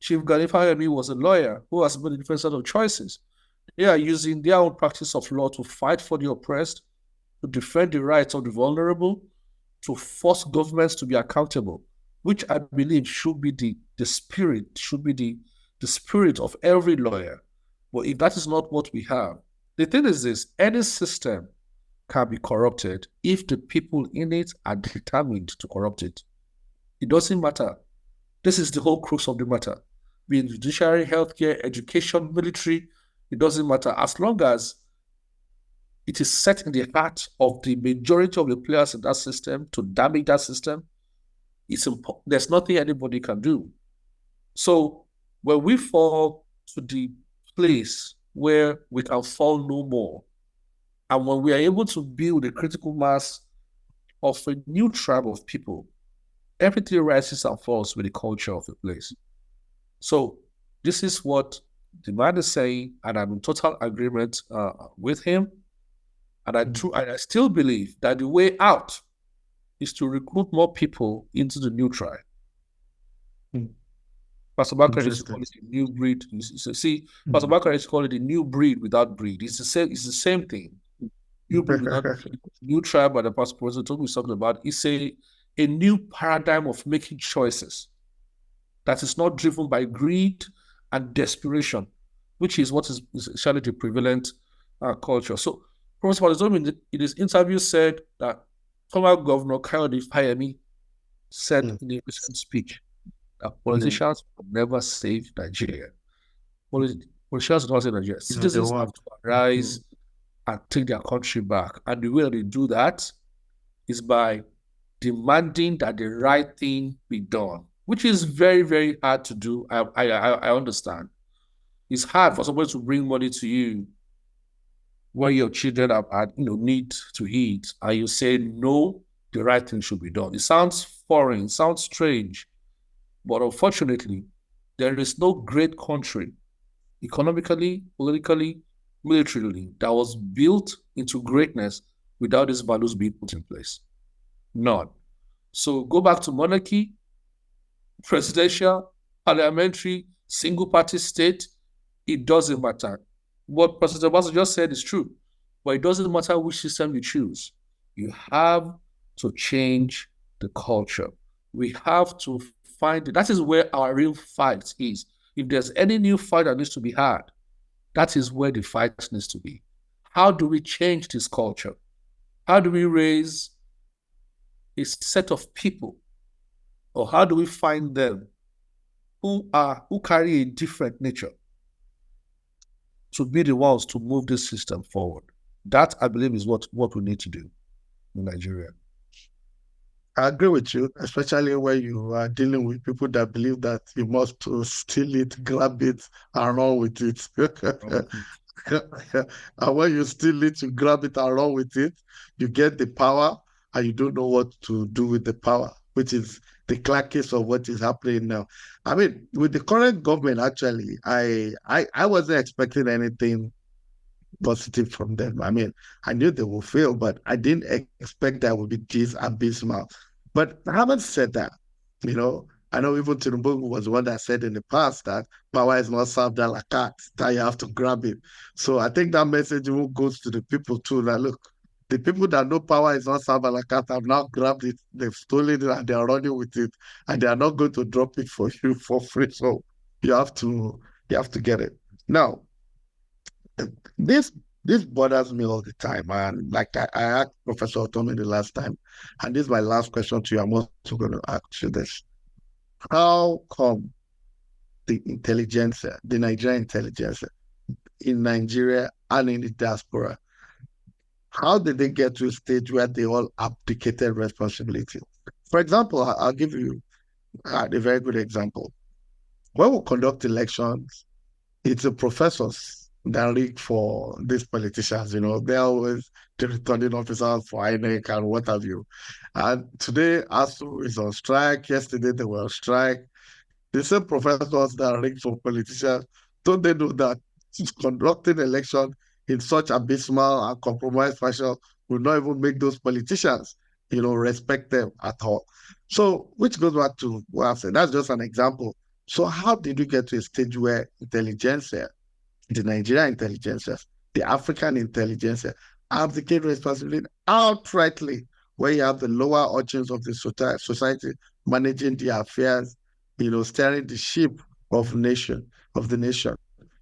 Chief Gani Fayemi was a lawyer who has made a different set of choices. They are using their own practice of law to fight for the oppressed, to defend the rights of the vulnerable, to force governments to be accountable, which I believe should be the spirit of every lawyer. But if that is not what we have, the thing is this: any system can be corrupted if the people in it are determined to corrupt it. It doesn't matter. This is the whole crux of the matter. Be it judiciary, healthcare, education, military, it doesn't matter. As long as it is set in the heart of the majority of the players in that system to damage that system, there's nothing anybody can do. So when we fall to the place where we can fall no more, and when we are able to build a critical mass of a new tribe of people, everything rises and falls with the culture of the place. So this is what the man is saying, and I'm in total agreement with him. And I still believe that the way out is to recruit more people into the new tribe. Pastor Bakar is calling it a new breed. Pastor Bakar is calling it a new breed without breed. It's the same thing. New breed without breed. New tribe, by the Pastor President told me something about. It's a new paradigm of making choices that is not driven by greed and desperation, which is what is essentially the prevalent culture. So Professor Palizomi in his interview said that former Governor Kayode Fayemi said in a recent speech that politicians will never save Nigeria. Politicians will not save Nigeria. Citizens have to arise and take their country back. And the way that they do that is by demanding that the right thing be done, which is very, very hard to do. I understand. It's hard for somebody to bring money to you when your children need to eat, and you say, no, the right thing should be done. It sounds foreign, sounds strange, but unfortunately, there is no great country, economically, politically, militarily, that was built into greatness without these values being put in place. None. So go back to monarchy, presidential, parliamentary, single-party state, it doesn't matter. What President Obama just said is true, but it doesn't matter which system you choose. You have to change the culture. We have to find it. That is where our real fight is. If there's any new fight that needs to be had, that is where the fight needs to be. How do we change this culture? How do we raise a set of people, or how do we find them who carry a different nature to be the ones to move this system forward? That, I believe, is what we need to do in Nigeria. I agree with you, especially when you are dealing with people that believe that you must steal it, grab it, and run with it. And when you steal it, you grab it and run with it, you get the power and you don't know what to do with the power, which is the clear case of what is happening now. I mean, with the current government, actually, I wasn't expecting anything positive from them. I mean, I knew they would fail, but I didn't expect that would be this abysmal. But having said that, you know, I know even Tinubu was one that said in the past that power is not served a la carte, that you have to grab it. So I think that message even goes to the people too. That look, the people that know power is not served a la carte have now grabbed it, they've stolen it, and they are running with it, and they are not going to drop it for you for free. So you have to get it. Now, this this bothers me all the time. And like I asked Professor Otomi the last time, and this is my last question to you. I'm also going to ask you this. How come the intelligence, the Nigerian intelligence in Nigeria and in the diaspora, how did they get to a stage where they all abdicated responsibility? For example, I'll give you a very good example. When we conduct elections, it's the professors that rig for these politicians. You know, they're always the returning officers for INEC and what have you. And today, ASU is on strike. Yesterday, they were on strike. The same professors that rig for politicians, don't they know that conducting election in such abysmal and compromised fashion will not even make those politicians, you know, respect them at all. So, which goes back to what I've said. That's just an example. So, how did we get to a stage where intelligence, the Nigerian intelligence, the African intelligence abdicate responsibility outrightly, where you have the lower urchins of the society managing the affairs, you know, steering the ship of the nation,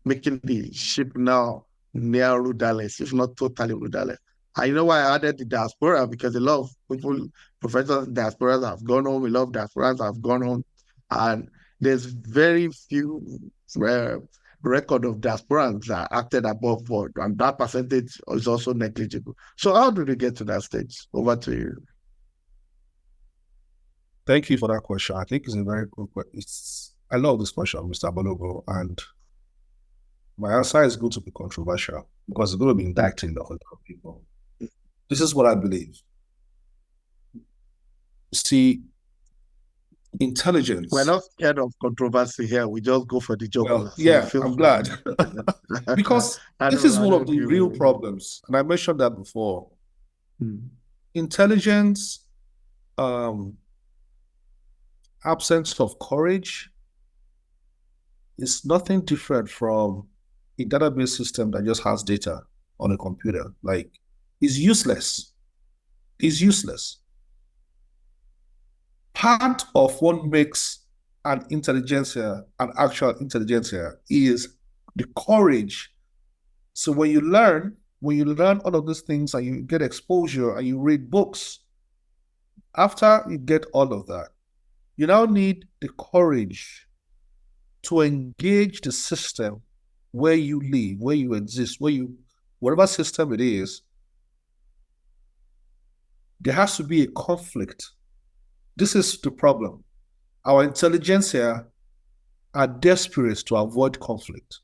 making the ship now near rudderless, if not totally rudderless. I know why I added the diaspora because a lot of people, professors, diasporas have gone home. A lot of diasporas have gone home, and there's very few uh, record of diasporans that acted above board, and that percentage is also negligible. So, how did we get to that stage? Over to you. Thank you for that question. I think it's a very good question. I love this question, Mr. Balogo, and my answer is going to be controversial because it's going to be indicting the whole of people. This is what I believe. See, intelligence. We're not scared of controversy here. We just go for the joke. Well, yeah, I'm glad. Because this is one of the real problems. And I mentioned that before. Intelligence, absence of courage is nothing different from a database system that just has data on a computer. Like, it's useless. It's useless. Part of what makes an intelligentsia, an actual intelligentsia, is the courage. So when you learn all of these things and you get exposure and you read books, after you get all of that, you now need the courage to engage the system where you live, where you exist, whatever system it is. There has to be a conflict. This is the problem. Our intelligentsia are desperate to avoid conflict.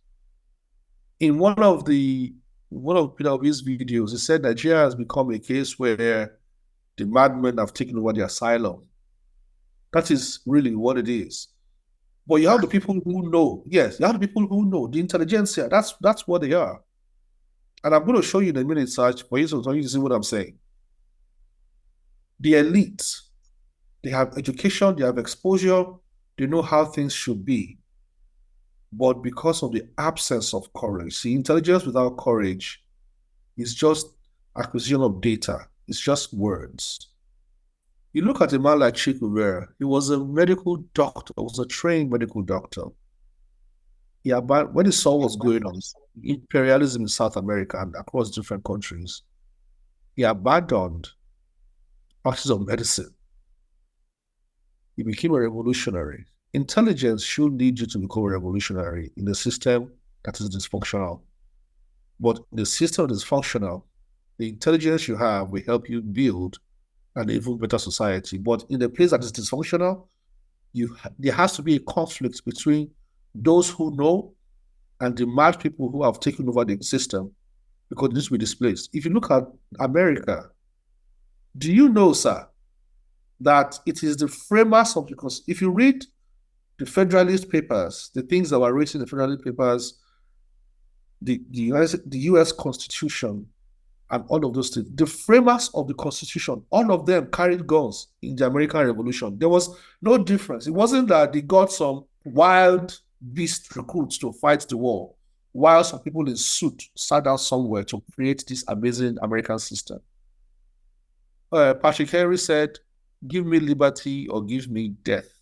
In one of Peter Obi's videos, he said Nigeria has become a case where the madmen have taken over the asylum. That is really what it is. But you have the people who know. Yes, you have the people who know, the intelligentsia. That's what they are. And I'm going to show you in a minute, Sarge, for you to see what I'm saying. The elites, they have education, they have exposure, they know how things should be. But because of the absence of courage, see, intelligence without courage is just acquisition of data. It's just words. You look at a man like Chiku Rivera, he was a medical doctor, was a trained medical doctor. Yeah, but when he saw what was going on, imperialism in South America and across different countries, he abandoned practice of medicine. He became a revolutionary. Intelligence should lead you to become a revolutionary in a system that is dysfunctional. But the system is functional. The intelligence you have will help you build and even better society. But in a place that is dysfunctional, there has to be a conflict between those who know and the mad people who have taken over the system because this will be displaced. If you look at America, do you know, sir, that it is the framers of because if you read the Federalist Papers, the things that were written in the Federalist Papers, the US Constitution, and all of those things. The framers of the Constitution, all of them carried guns in the American Revolution. There was no difference. It wasn't that they got some wild beast recruits to fight the war, while some people in suit sat down somewhere to create this amazing American system. Patrick Henry said, "Give me liberty or give me death."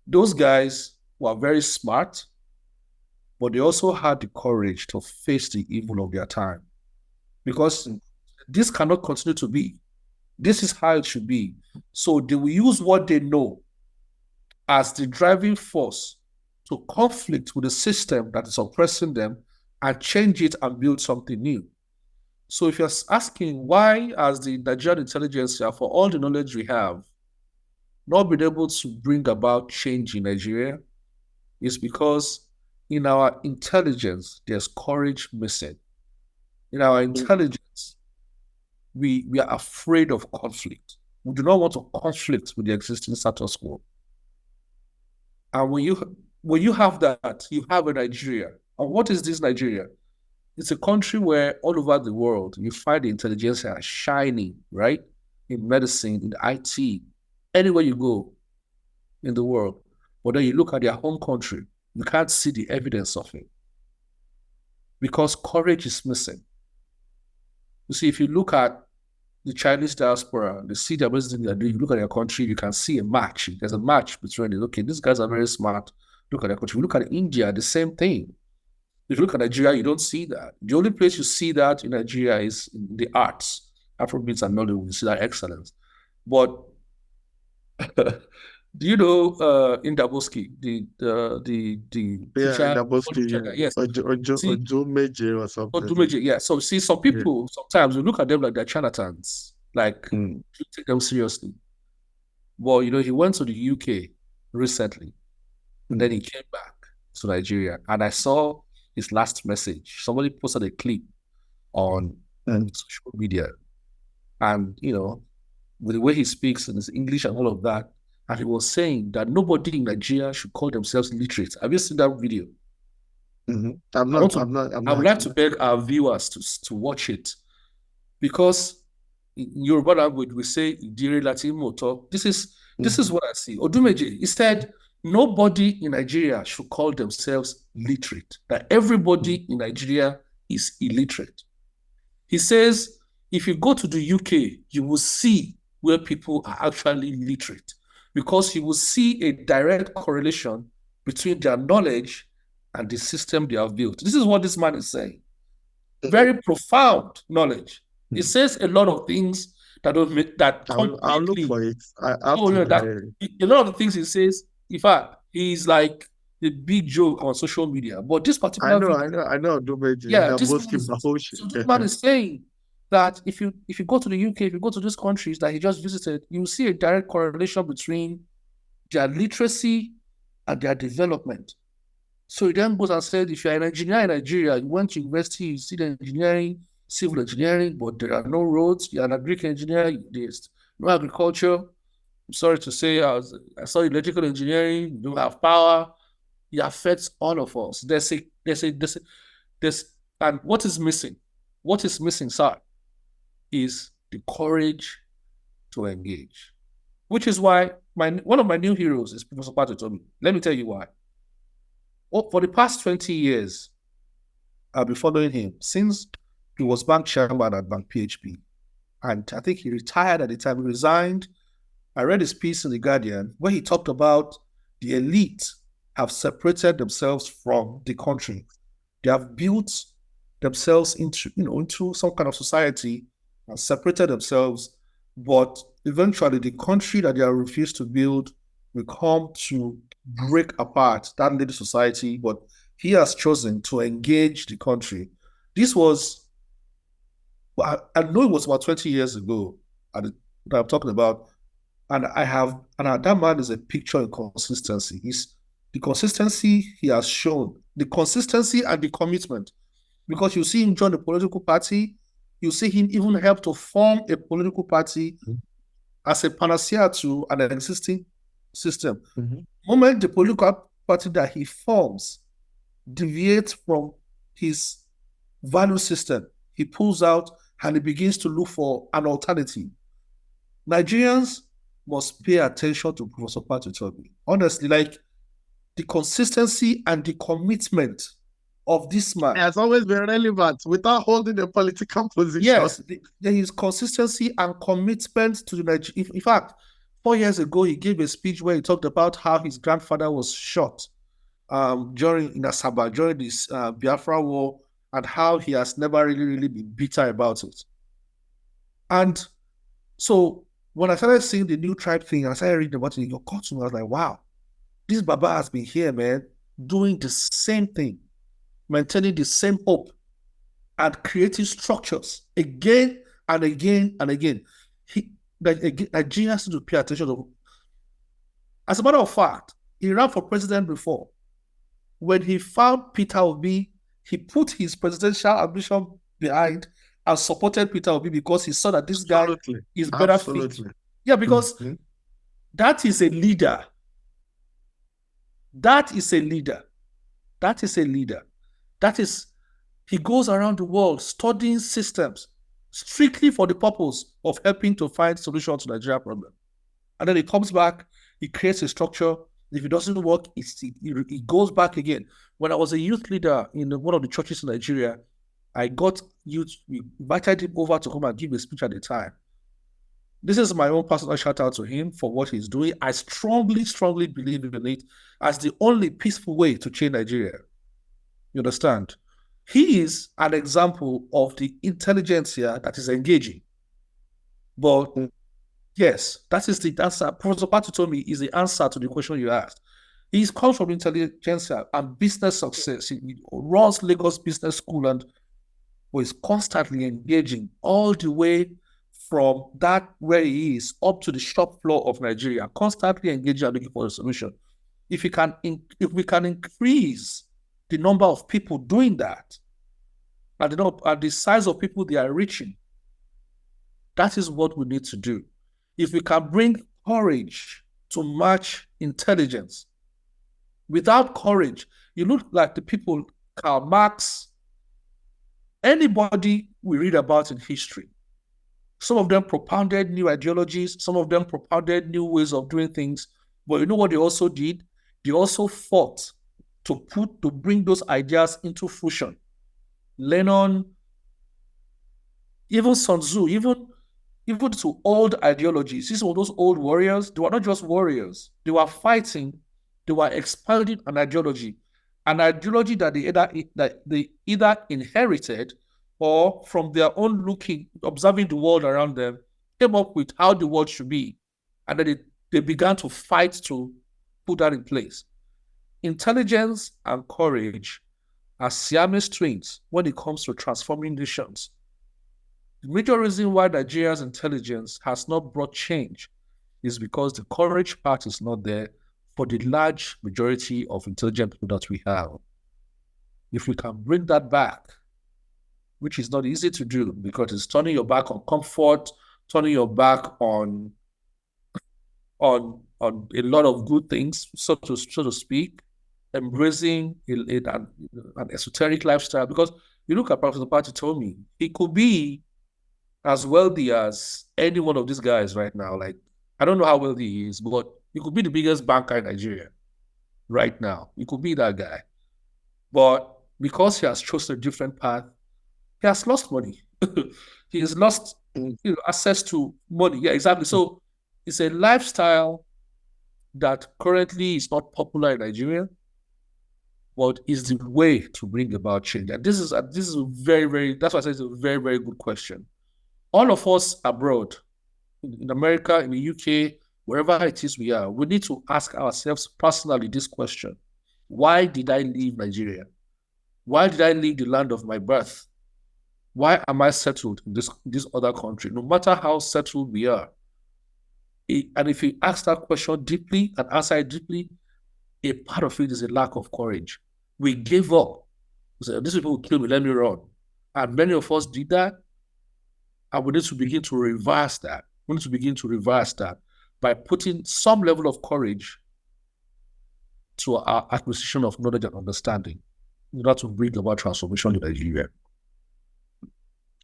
Those guys were very smart, but they also had the courage to face the evil of their time. Because this cannot continue to be. This is how it should be. So they will use what they know as the driving force to conflict with the system that is oppressing them and change it and build something new. So if you're asking why has the Nigerian intelligence, for all the knowledge we have, not been able to bring about change in Nigeria, is because in our intelligence, there's courage missing. In our intelligence, we are afraid of conflict. We do not want to conflict with the existing status quo. And when you have that, you have a Nigeria. And what is this Nigeria? It's a country where all over the world, you find the intelligentsia shining, right? In medicine, in IT, anywhere you go in the world. But then you look at their home country, you can't see the evidence of it. Because courage is missing. You see, if you look at the Chinese diaspora, they see the amazing thing they're doing. You look at their country, you can see a match. There's a match between it. Okay, these guys are very smart. Look at their country. You look at India, the same thing. If you look at Nigeria, you don't see that. The only place you see that in Nigeria is in the arts, Afrobeats and Nollywood. You see that excellence. But do you know Indaboski, the teacher? Indaboski, Yes. Ojo Meje or something. Odumeje, yeah. So see, some people sometimes we look at them like they're charlatans, like you take them seriously. Well, he went to the UK recently, and then he came back to Nigeria, and I saw his last message. Somebody posted a clip on social media, and with the way he speaks and his English and all of that, and he was saying that nobody in Nigeria should call themselves literate. Have you seen that video? I would like to beg our viewers to watch it, because in Yoruba language we say "Dire Latin motor." This is what I see. Odumeje, he said nobody in Nigeria should call themselves literate. That everybody in Nigeria is illiterate. He says if you go to the UK, you will see where people are actually literate, because you will see a direct correlation between their knowledge and the system they have built. This is what this man is saying. Very profound knowledge. It says a lot of things that don't make that. I'll look for it. A lot of the things he says, in fact, he's like the big joke on social media. But this particular I know. This man is saying that if you go to the UK, if you go to these countries that he just visited, you see a direct correlation between their literacy and their development. So he then goes and said, if you're an engineer in Nigeria, you went to university, you see the engineering, civil engineering, but there are no roads. You're an agric engineer, there's no agriculture. I'm sorry to say, I saw electrical engineering, you don't have power. It affects all of us. And what is missing? What is missing, sir, is the courage to engage. Which is why one of my new heroes is Professor Patotomi. Let me tell you why. For the past 20 years, I've been following him since he was bank chairman at Bank PHP. And I think he retired at the time. He resigned. I read his piece in The Guardian where he talked about the elite have separated themselves from the country. They have built themselves into some kind of society and separated themselves. But eventually, the country that they have refused to build will come to break apart that little society, but he has chosen to engage the country. This was, I know it was about 20 years ago, that I'm talking about. And that man is a picture of consistency. He's the consistency he has shown, the consistency and the commitment. Because you see him join the political party, you see him even help to form a political party as a panacea to an existing system. Mm-hmm. The moment the political party that he forms deviates from his value system, he pulls out and he begins to look for an alternative. Nigerians must pay attention to Professor Patutobi. Honestly, like the consistency and the commitment of this man. It has always been relevant without holding a political position. Yes, there is consistency and commitment to the Nigeria. In fact, 4 years ago, he gave a speech where he talked about how his grandfather was shot in Asaba during this Biafra war, and how he has never really been bitter about it. And so when I started seeing the new tribe thing, and I started reading about it, it got to me. I was like, wow, this Baba has been here, man, doing the same thing, maintaining the same hope, and creating structures again and again and again. Nigerians need to pay attention to. As a matter of fact, he ran for president before. When he found Peter Obi, he put his presidential ambition behind and supported Peter Obi because he saw that this guy is better fit. Yeah, because that is a leader. That is a leader. That is a leader. That is, he goes around the world studying systems strictly for the purpose of helping to find solutions to the Nigeria problem. And then he comes back, he creates a structure. If it doesn't work, he goes back again. When I was a youth leader in one of the churches in Nigeria, I got youth, we invited him over to come and give a speech at the time. This is my own personal shout out to him for what he's doing. I strongly believe in it as the only peaceful way to change Nigeria. You understand? He is an example of the intelligentsia that is engaging. But yes, that is the answer. Professor Patu told me is the answer to the question you asked. He's come from intelligentsia and business success. He runs Lagos Business School and was constantly engaging all the way from that where he is up to the shop floor of Nigeria, constantly engaging and looking for a solution. If we can increase the number of people doing that, and the size of people they are reaching, that is what we need to do. If we can bring courage to match intelligence, without courage, you look like the people, Karl Marx, anybody we read about in history. Some of them propounded new ideologies, some of them propounded new ways of doing things, but you know what they also did? They also fought to bring those ideas into fruition. Lenin, even Sun Tzu, even to old ideologies. These were those old warriors. They were not just warriors. They were fighting. They were expanding an ideology that they either inherited or from their own observing the world around them, came up with how the world should be. And then they began to fight to put that in place. Intelligence and courage are Siamese twins when it comes to transforming nations. The major reason why Nigeria's intelligence has not brought change is because the courage part is not there for the large majority of intelligent people that we have. If we can bring that back, which is not easy to do because it's turning your back on comfort, turning your back on a lot of good things, so to speak, embracing an esoteric lifestyle. Because you look at Professor Patu told me, he could be as wealthy as any one of these guys right now. Like, I don't know how wealthy he is, but he could be the biggest banker in Nigeria right now. He could be that guy. But because he has chosen a different path, he has lost money. He has lost access to money. Yeah, exactly. So it's a lifestyle that currently is not popular in Nigeria, but is the way to bring about change. And this is a very, very, that's why I say it's a very, very good question. All of us abroad, in America, in the UK, wherever it is we are, we need to ask ourselves personally this question. Why did I leave Nigeria? Why did I leave the land of my birth? Why am I settled in this other country? No matter how settled we are, And if you ask that question deeply and answer it deeply, a part of it is a lack of courage. We gave up. We said, these people will kill me, let me run. And many of us did that. And we need to begin to reverse that. We need to begin to reverse that by putting some level of courage to our acquisition of knowledge and understanding in order to bring about transformation in Nigeria.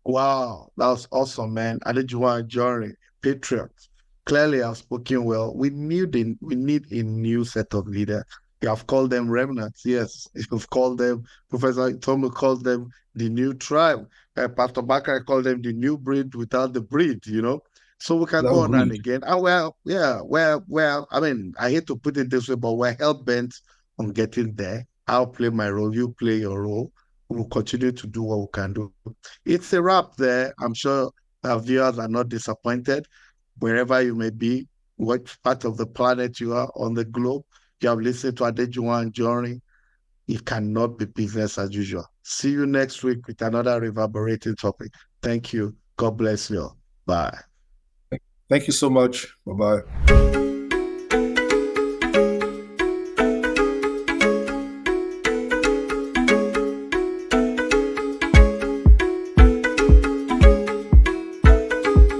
Wow, that was awesome, man. Adejuwon Jory, patriot. Clearly, I've spoken well. We need a new set of leaders. You have called them remnants, yes. You've called them, Professor Tomo called them the new tribe. Pastor Bakar called them the new breed without the breed, you know. So we can go on and again. And well, yeah, well, I mean, I hate to put it this way, but we're hell bent on getting there. I'll play my role, you play your role. We'll continue to do what we can do. It's a wrap there. I'm sure our viewers are not disappointed. Wherever you may be, what part of the planet you are on the globe, you have listened to Adejuwon Jory. It cannot be business as usual. See you next week with another reverberating topic. Thank you. God bless you. Bye. Thank you so much. Bye-bye.